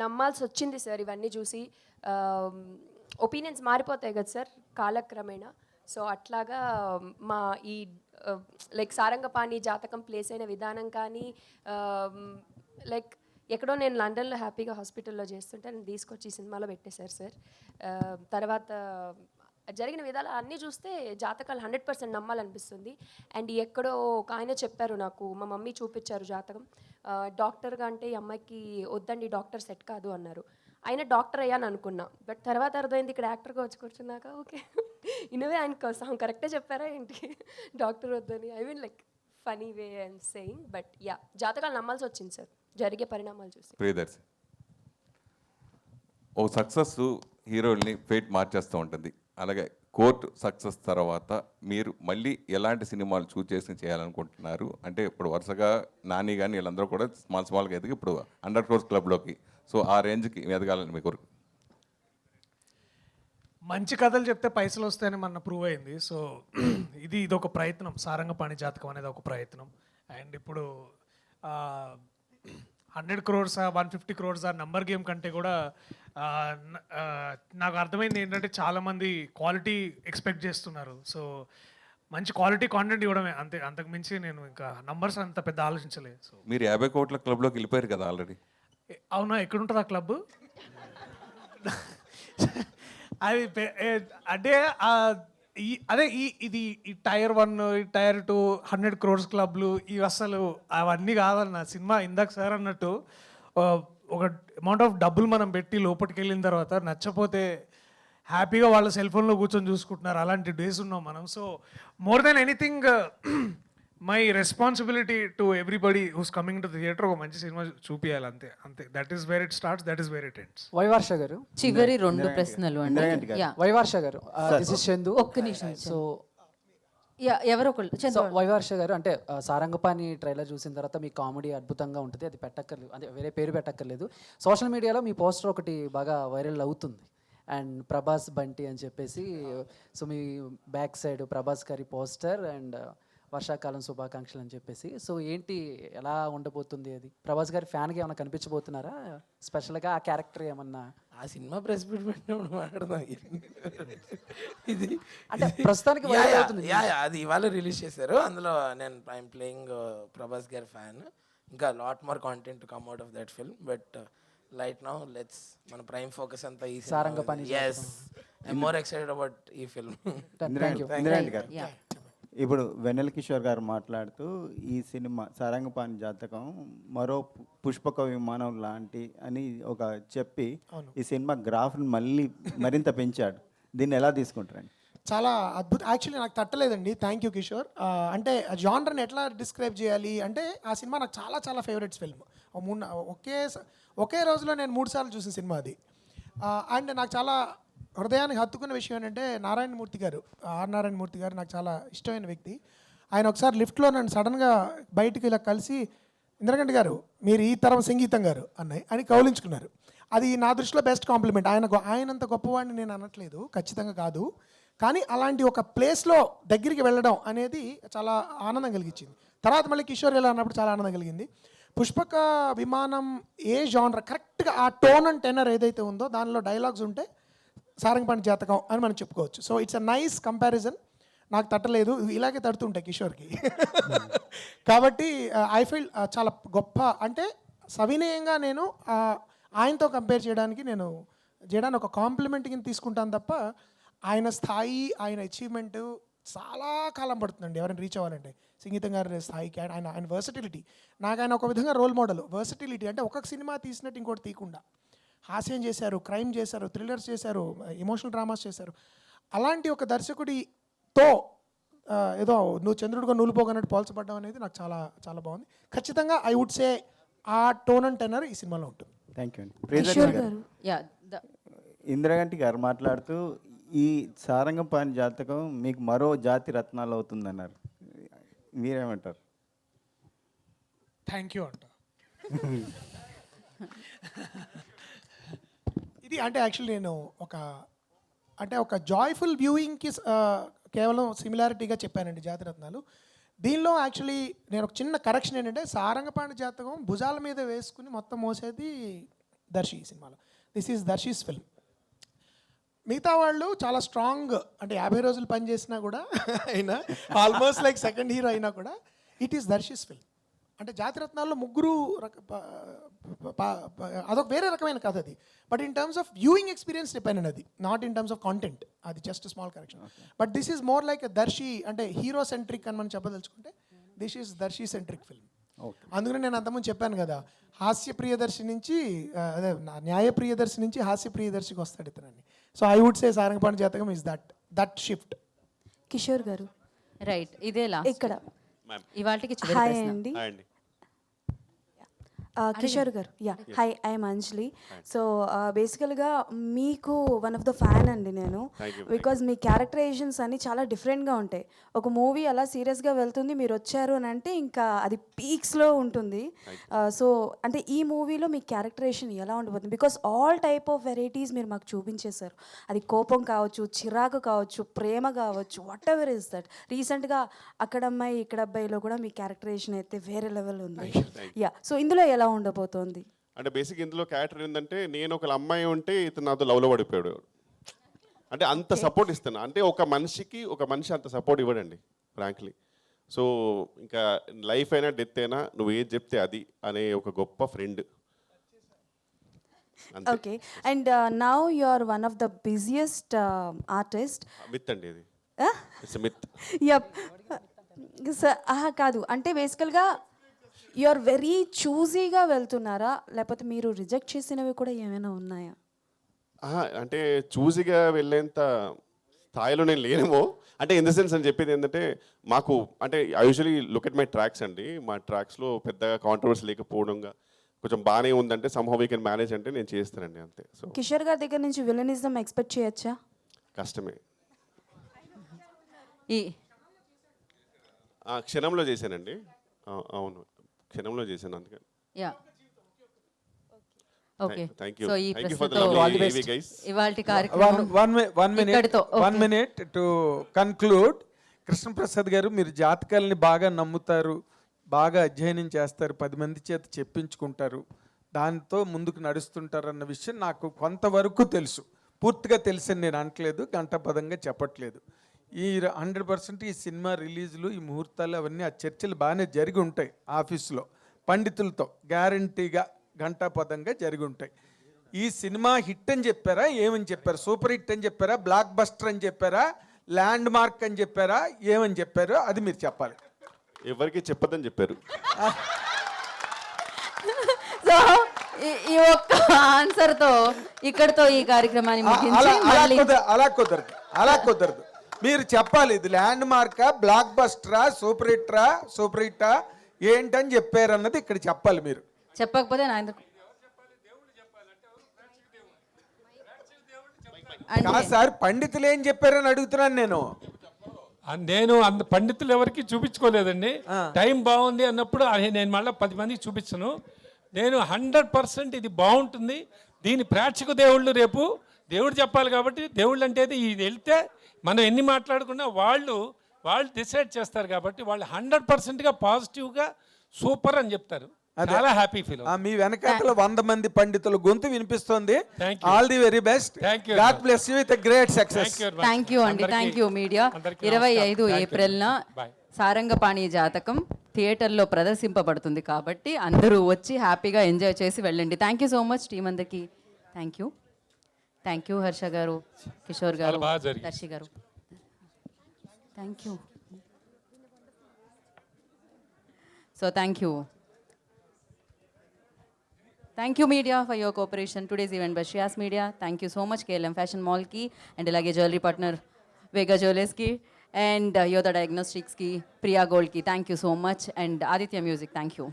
నమ్మాల్సి వచ్చింది సార్ ఇవన్నీ చూసి. ఒపీనియన్స్ మారిపోతాయి కదా సార్ కాలక్రమేణా. సో అట్లాగా మా ఈ లైక్ సారంగపాణి జాతకం ప్లేస్ అయిన విధానం కానీ, లైక్ ఎక్కడో నేను లండన్లో హ్యాపీగా హాస్పిటల్లో చేస్తుంటే నేను తీసుకొచ్చి ఈ సినిమాలో పెట్టేశారు సార్. తర్వాత జరిగిన విధాలు అన్నీ చూస్తే జాతకాలు 100% నమ్మాలనిపిస్తుంది. అండ్ ఎక్కడో ఒక ఆయన చెప్పారు నాకు, మా మమ్మీ చూపించారు జాతకం. డాక్టర్గా అంటే ఈ అమ్మాయికి వద్దండి, డాక్టర్ సెట్ కాదు అన్నారు. ఆయన డాక్టర్ అయ్యాను అనుకున్నా, బట్ తర్వాత అర్థమైంది ఇక్కడ యాక్టర్గా వచ్చి కూర్చున్నాక ఓకే ఇనవే ఆయన కరెక్టే చెప్పారా ఏంటి డాక్టర్ వద్దని. I mean like funny way I'm saying, but yeah జాతకాలు నమ్మాల్సి వచ్చింది సార్ జరిగే పరిణామాలు చూసి. ప్రియదర్శి, ఓ సక్సెస్ హీరోల్ని ఫేట్ మార్చేస్తూ ఉంటుంది. అలాగే కోర్ట్ సక్సెస్ తర్వాత మీరు మళ్ళీ ఎలాంటి సినిమాలు చూస్ చేసి చేయాలనుకుంటున్నారు? అంటే ఇప్పుడు వరుసగా నాని కానీ వీళ్ళందరూ కూడా స్మాల్గా ఎదిగి ఇప్పుడు 100 crores క్లబ్లోకి, సో ఆ రేంజ్కి ఎదగాలని మీ కోరిక. మంచి కథలు చెప్తే పైసలు వస్తాయని మన ప్రూవ్ అయింది. సో ఇదొక ప్రయత్నం, సారంగపాణి జాతకం అనేది ఒక ప్రయత్నం. అండ్ ఇప్పుడు 100 crores 150 crores నంబర్ గేమ్ కంటే కూడా నాకు అర్థమైంది ఏంటంటే చాలామంది క్వాలిటీ ఎక్స్పెక్ట్ చేస్తున్నారు. సో మంచి క్వాలిటీ కాంటెంట్ ఇవ్వడమే అంతే, అంతకు మించి నేను ఇంకా నంబర్స్ అంత పెద్ద ఆలోచించలేదు. సో మీరు 50 crores క్లబ్లోకి వెళ్ళిపోయారు కదా ఆల్రెడీ. అవునా, ఎక్కడుంటుంది ఆ క్లబ్? అది అంటే అదే ఇది ఈ టైర్ 1 ఈ టైర్ 2 100 crores క్లబ్లు ఇవి అసలు అవన్నీ కాదన్న. సినిమా ఇందాక సార్ అన్నట్టు ఒక అమౌంట్ ఆఫ్ డబ్బులు మనం పెట్టి లోపలికి వెళ్ళిన తర్వాత నచ్చపోతే హ్యాపీగా వాళ్ళ సెల్ ఫోన్లో కూర్చొని చూసుకుంటున్నారు. అలాంటి డేస్ ఉన్నాం మనం. So more than anything my responsibility to everybody who's coming to theatre ఒక మంచి సినిమా చూపించాలి, అంతే అంతే. That is where it starts, that is where it ends. వైవర్ష గారు, చివరి 2 ప్రశ్నలు అండి. వైవర్ష గారు, దిస్ ఇస్ చందు. ఒక్క నిమిషం. సో ఎవరో ఒకళ్ళు వైవర్ష గారు, అంటే సారంగపాణి ట్రైలర్ చూసిన తర్వాత మీ కామెడీ అద్భుతంగా ఉంటుంది, అది పెట్టక్కర్లేదు, అంటే వేరే పేరు పెట్టక్కర్లేదు. సోషల్ మీడియాలో మీ పోస్టర్ ఒకటి బాగా వైరల్ అవుతుంది, అండ్ ప్రభాస్ బంటి అని చెప్పేసి. సో మీ బ్యాక్ సైడ్ ప్రభాస్ గారి పోస్టర్ అండ్ వర్షాకాలం శుభాకాంక్షలు అని చెప్పేసి. సో ఏంటి, ఎలా ఉండబోతుంది అది? ప్రభాస్ గారి ఫ్యాన్గా ఏమైనా కనిపించబోతున్నారా స్పెషల్గా? ఆ క్యారెక్టర్ ఏమన్నా ఆ సినిమా ప్రెస్ మీట్ పెట్టినప్పుడు మాట్లాడదాం. ఇది అంటే ప్రస్తుతానికి అది ఇవాళ రిలీజ్ చేశారు. అందులో నేను ఐఎమ్ ప్లేయింగ్ ప్రభాస్ గారి ఫ్యాన్. ఇంకా lot more content to come out of that film, but right now let's మన ప్రైమ్ ఫోకస్ అంతా ఈ Sarangapani. yes I'm more excited about ఈ ఫిల్మ్. ఇప్పుడు వెన్నెల కిషోర్ గారు మాట్లాడుతూ ఈ సినిమా సారంగపాణి జాతకం మరో పుష్పక విమానం లాంటి అని ఒక చెప్పి ఈ సినిమా గ్రాఫ్ని మరింత పెంచాడు. దీన్ని ఎలా తీసుకుంటారండి? చాలా అద్భుతం. యాక్చువల్లీ నాకు తట్టలేదండి. Thank you Kishore. అంటే జానర్ని ఎట్లా డిస్క్రైబ్ చేయాలి అంటే, ఆ సినిమా నాకు చాలా చాలా ఫేవరెట్స్ ఫిల్మ్. ఒకే రోజులో నేను 3 సార్లు చూసిన సినిమా అది. అండ్ నాకు చాలా హృదయానికి హత్తుకున్న విషయం ఏంటంటే, నారాయణమూర్తి గారు, ఆర్ నారాయణమూర్తి గారు నాకు చాలా ఇష్టమైన వ్యక్తి. ఆయన ఒకసారి లిఫ్ట్లో నన్ను సడన్గా బయటికి ఇలా కలిసి, ఇంద్రగంటి గారు మీరు ఈ తరం సంగీతం గారు అన్నాయి అని కౌలించుకున్నారు. అది నా దృష్టిలో బెస్ట్ కాంప్లిమెంట్. ఆయనంత గొప్పవాడిని నేను అనట్లేదు, ఖచ్చితంగా కాదు, కానీ అలాంటి ఒక ప్లేస్లో దగ్గరికి వెళ్ళడం అనేది చాలా ఆనందం కలిగించింది. తర్వాత మళ్ళీ కిషోర్ ఇలా అన్నప్పుడు చాలా ఆనందం కలిగింది. పుష్పక విమానం ఏ జానర్ కరెక్ట్గా ఆ టోన్ అండ్ టెనర్ ఏదైతే ఉందో దానిలో డైలాగ్స్ ఉంటే సారంగపాణి జాతకం అని మనం చెప్పుకోవచ్చు. So it's a nice comparison. నాకు తట్టలేదు, ఇలాగే తడుతుంటాయి కిషోర్కి. కాబట్టి ఐ ఫీల్ చాలా గొప్ప, అంటే సవినయంగా నేను ఆయనతో కంపేర్ చేయడానికి ఒక కాంప్లిమెంట్ కింద తీసుకుంటాను తప్ప, ఆయన స్థాయి, ఆయన అచీవ్మెంట్ చాలా కాలం పడుతుందండి ఎవరైనా రీచ్ అవ్వాలంటే. సంగీతం గారి స్థాయికి ఆయన వర్సటిలిటీ, నాకు ఆయన ఒక విధంగా రోల్ మోడల్. వర్సటిలిటీ అంటే ఒక్కొక్క సినిమా తీసినట్టు ఇంకోటి తీయకుండా, హాస్యం చేశారు, క్రైమ్ చేశారు, థ్రిల్లర్స్ చేశారు, ఎమోషనల్ డ్రామాస్ చేశారు. అలాంటి ఒక దర్శకుడితో ఏదో నువ్వు చంద్రుడిగా నూలుపోగన్నట్టు పోల్చబడ్డం అనేది నాకు చాలా చాలా బాగుంది. ఖచ్చితంగా ఐ వుడ్ సే ఆ టోన్ అండ్ టెనర్ ఈ సినిమాలో ఉంటుంది. థ్యాంక్ యూ అండి. ఇంద్రగంటి గారు మాట్లాడుతూ ఈ సారంగపాణి జాతకం మీకు మరో జాతి రత్నాలు అవుతుందన్నారు, మీరేమంటారు? థ్యాంక్ యూ అంట. ఇది అంటే యాక్చువల్లీ నేను ఒక జాయ్ఫుల్ వ్యూయింగ్కి కేవలం సిమిలారిటీగా చెప్పానండి జాతిరత్నాలు. దీనిలో యాక్చువల్లీ నేను ఒక చిన్న కరెక్షన్ ఏంటంటే, సారంగపాణి జాతకం భుజాల మీద వేసుకుని మొత్తం మోసేది దర్శి ఈ సినిమాలో. This is Darshi's film. మిగతా వాళ్ళు చాలా స్ట్రాంగ్, అంటే 50 రోజులు పని చేసినా కూడా అయినా ఆల్మోస్ట్ లైక్ సెకండ్ హీరో అయినా కూడా ఇట్ ఈస్ దర్శీస్ ఫిల్మ్. అంటే జాతిరత్నాల్లో ముగ్గురు అదొక వేరే రకమైన కథ అది. But in terms of viewing experience depend అది, not in terms of content. అది just small correction. But this is more like Darshi, అంటే హీరో సెంట్రిక్ అని మనం చెప్పదలుచుకుంటే this is Darshi centric film. అందుకని నేను అంతకుముందు చెప్పాను కదా, హాస్య ప్రియదర్శి నుంచి అదే న్యాయ ప్రియదర్శి నుంచి హాస్య ప్రియదర్శికి వస్తాడు ఇతనని. So I would say Sarangapani Jathakam is that shift. Kishore గారు రైట్, ఇదే లాస్ట్ ఇక్కడ ఇవాళకి హాయ్ అండి. అండి కిషోర్ గారు, yeah hi, I'm Anjali. So బేసికల్గా మీకు వన్ ఆఫ్ ద ఫ్యాన్ అండి నేను, బికాజ్ మీ క్యారెక్టరైజేషన్స్ అన్ని చాలా డిఫరెంట్గా ఉంటాయి. ఒక మూవీ అలా సీరియస్గా వెళ్తుంది, మీరు వచ్చారు అని అంటే ఇంకా అది పీక్స్లో ఉంటుంది. సో అంటే ఈ మూవీలో మీ క్యారెక్టరైజేషన్ ఎలా ఉండబోతుంది? Because all type of varieties మీరు మాకు చూపించేశారు. అది కోపం కావచ్చు, చిరాకు కావచ్చు, ప్రేమ కావచ్చు, వాట్ ఎవర్ ఇస్ దట్. రీసెంట్గా అక్కడ అమ్మాయి ఇక్కడ అబ్బాయిలో కూడా మీ క్యారెక్టరైజేషన్ అయితే వేరే లెవెల్ ఉంది. యా, సో ఇందులో ఎలా ఉండబోతోంది? అంటే బేసిక్ ఇందులో క్యారెక్టర్ ఏంటంటే, నేను ఒక అమ్మాయి ఉంటే ఇతను నాతో లవ్లో పడిపోయాడు. అంటే అంత సపోర్ట్ ఇస్తాను. అంటే ఒక మనిషి అంత సపోర్ట్ ఇవ్వడండి ఫ్రాంక్లీ. సో ఇంకా లైఫ్ అయినా డెత్ అయినా నువ్వు ఏది చెప్తే అది అనే ఒక గొప్ప friend. Okay, and now you are one of the busiest artist. Myth అండి ఇది, ఇట్స్ మిత్. యప్ కాదు, అంటే బేసికల్గా యు ఆర్ వెరీ చూజీగా వెళ్తున్నారా, లేకపోతే మీరు రిజెక్ట్ చేసినవి కూడా ఏమైనా ఉన్నాయా? అంటే చూసిగా వెళ్ళేంత స్థాయిలో నేను లేనేమో. అంటే ఇన్ ద సెన్స్ అని చెప్పేది ఏంటంటే, మాకు అంటే I usually look at my tracks అండి. మా ట్రాక్స్లో పెద్దగా కాంట్రవర్సీ లేకపోవడంగా కొంచెం బాగానే ఉందంటే సమ్హౌ వీ కెన్ మేనేజ్ అంటే నేను చేస్తానండి, అంతే. సో కిషోర్ గారి దగ్గర నుంచి విలనిజం ఎక్స్పెక్ట్ చేయొచ్చా? కష్టమే. ఈ క్షణంలో చేశానండి. అవును, క్షణంలో చేశాను, అందుకని. Yeah okay, thank you. So ఈ థ్యాంక్ యూ ఫర్ ద ప్రశ్నతో లవ్లీ EV guys. ఇవాల్టి కార్యక్రమం one minute to conclude. Krishnaprasad గారు, మీరు జాతకాలని బాగా నమ్ముతారు, బాగా అధ్యయనం చేస్తారు, 10 మంది చేత చెప్పించుకుంటారు, దాంతో ముందుకు నడుస్తుంటారు అన్న విషయం నాకు కొంతవరకు తెలుసు. పూర్తిగా తెలుసని నేను అనట్లేదు, గంటపదంగా చెప్పట్లేదు. ఈ 100% ఈ సినిమా రిలీజులు, ఈ ముహూర్తాలు అవన్నీ ఆ చర్చలు బాగానే జరిగి ఉంటాయి ఆఫీసులో పండితులతో, గ్యారంటీగా గంటాపదంగా జరిగి ఉంటాయి. ఈ సినిమా హిట్ అని చెప్పారా, ఏమని చెప్పారు? సూపర్ హిట్ అని చెప్పారా, బ్లాక్ బస్టర్ అని చెప్పారా, ల్యాండ్ మార్క్ అని చెప్పారా, ఏమని చెప్పారు? అది మీరు చెప్పాలి. ఎవరికి చెప్పదని చెప్పారు. సో ఈ ఒక్క ఆన్సర్తో ఇక్కడతో ఈ కార్యక్రమాన్ని ముగించి అలా కుదరదు. మీరు చెప్పాలి, ఇది ల్యాండ్ మార్కా, బ్లాక్ బస్టరా, సూపర్ హిట్టా ఏంటని చెప్పారు అన్నది ఇక్కడ చెప్పాలి. మీరు చెప్పకపోతే నా ఎందుకు? సార్, పండితులు ఏం చెప్పారని అడుగుతున్నాను నేను. అంత పండితులు ఎవరికి చూపించుకోలేదండి. టైం బాగుంది అన్నప్పుడు నేను మళ్ళీ 10 మందికి చూపించను. నేను 100% ఇది బాగుంటుంది, దీని ప్రేక్షక దేవుళ్ళు రేపు దేవుడు చెప్పాలి. కాబట్టి దేవుళ్ళు అంటే ఇది వెళ్తే మనం ఎన్ని మాట్లాడుకున్నా వాళ్ళు డిసైడ్ చేస్తారు. కాబట్టి వాళ్ళు 100%గా పాజిటివ్గా సూపర్ అని చెప్తారు. చాలా హ్యాపీ ఫీల్. మీ వెనకాల 100 మంది పండితుల గొంతు వినిపిస్తుంది. All the very best. God bless you with a great success. Thank you అండి, థ్యాంక్ యూ మీడియా. 25 ఏప్రిల్న సారంగపాణి జాతకం థియేటర్లో ప్రదర్శింపబడుతుంది కాబట్టి అందరూ వచ్చి హ్యాపీగా ఎంజాయ్ చేసి వెళ్ళండి. Thank you so much team అందరికీ. థ్యాంక్ యూ హర్ష గారు, కిషోర్ గారు, దర్శి గారు. Thank you. So thank you media for your cooperation. Today's event by Shreyas Media. Thank you so much KLM Fashion Mall ki and alage jewelry partner Vega Jewelers ki and Yoda Diagnostics ki, Priya Gold ki. Thank you so much, and Aditya Music. Thank you.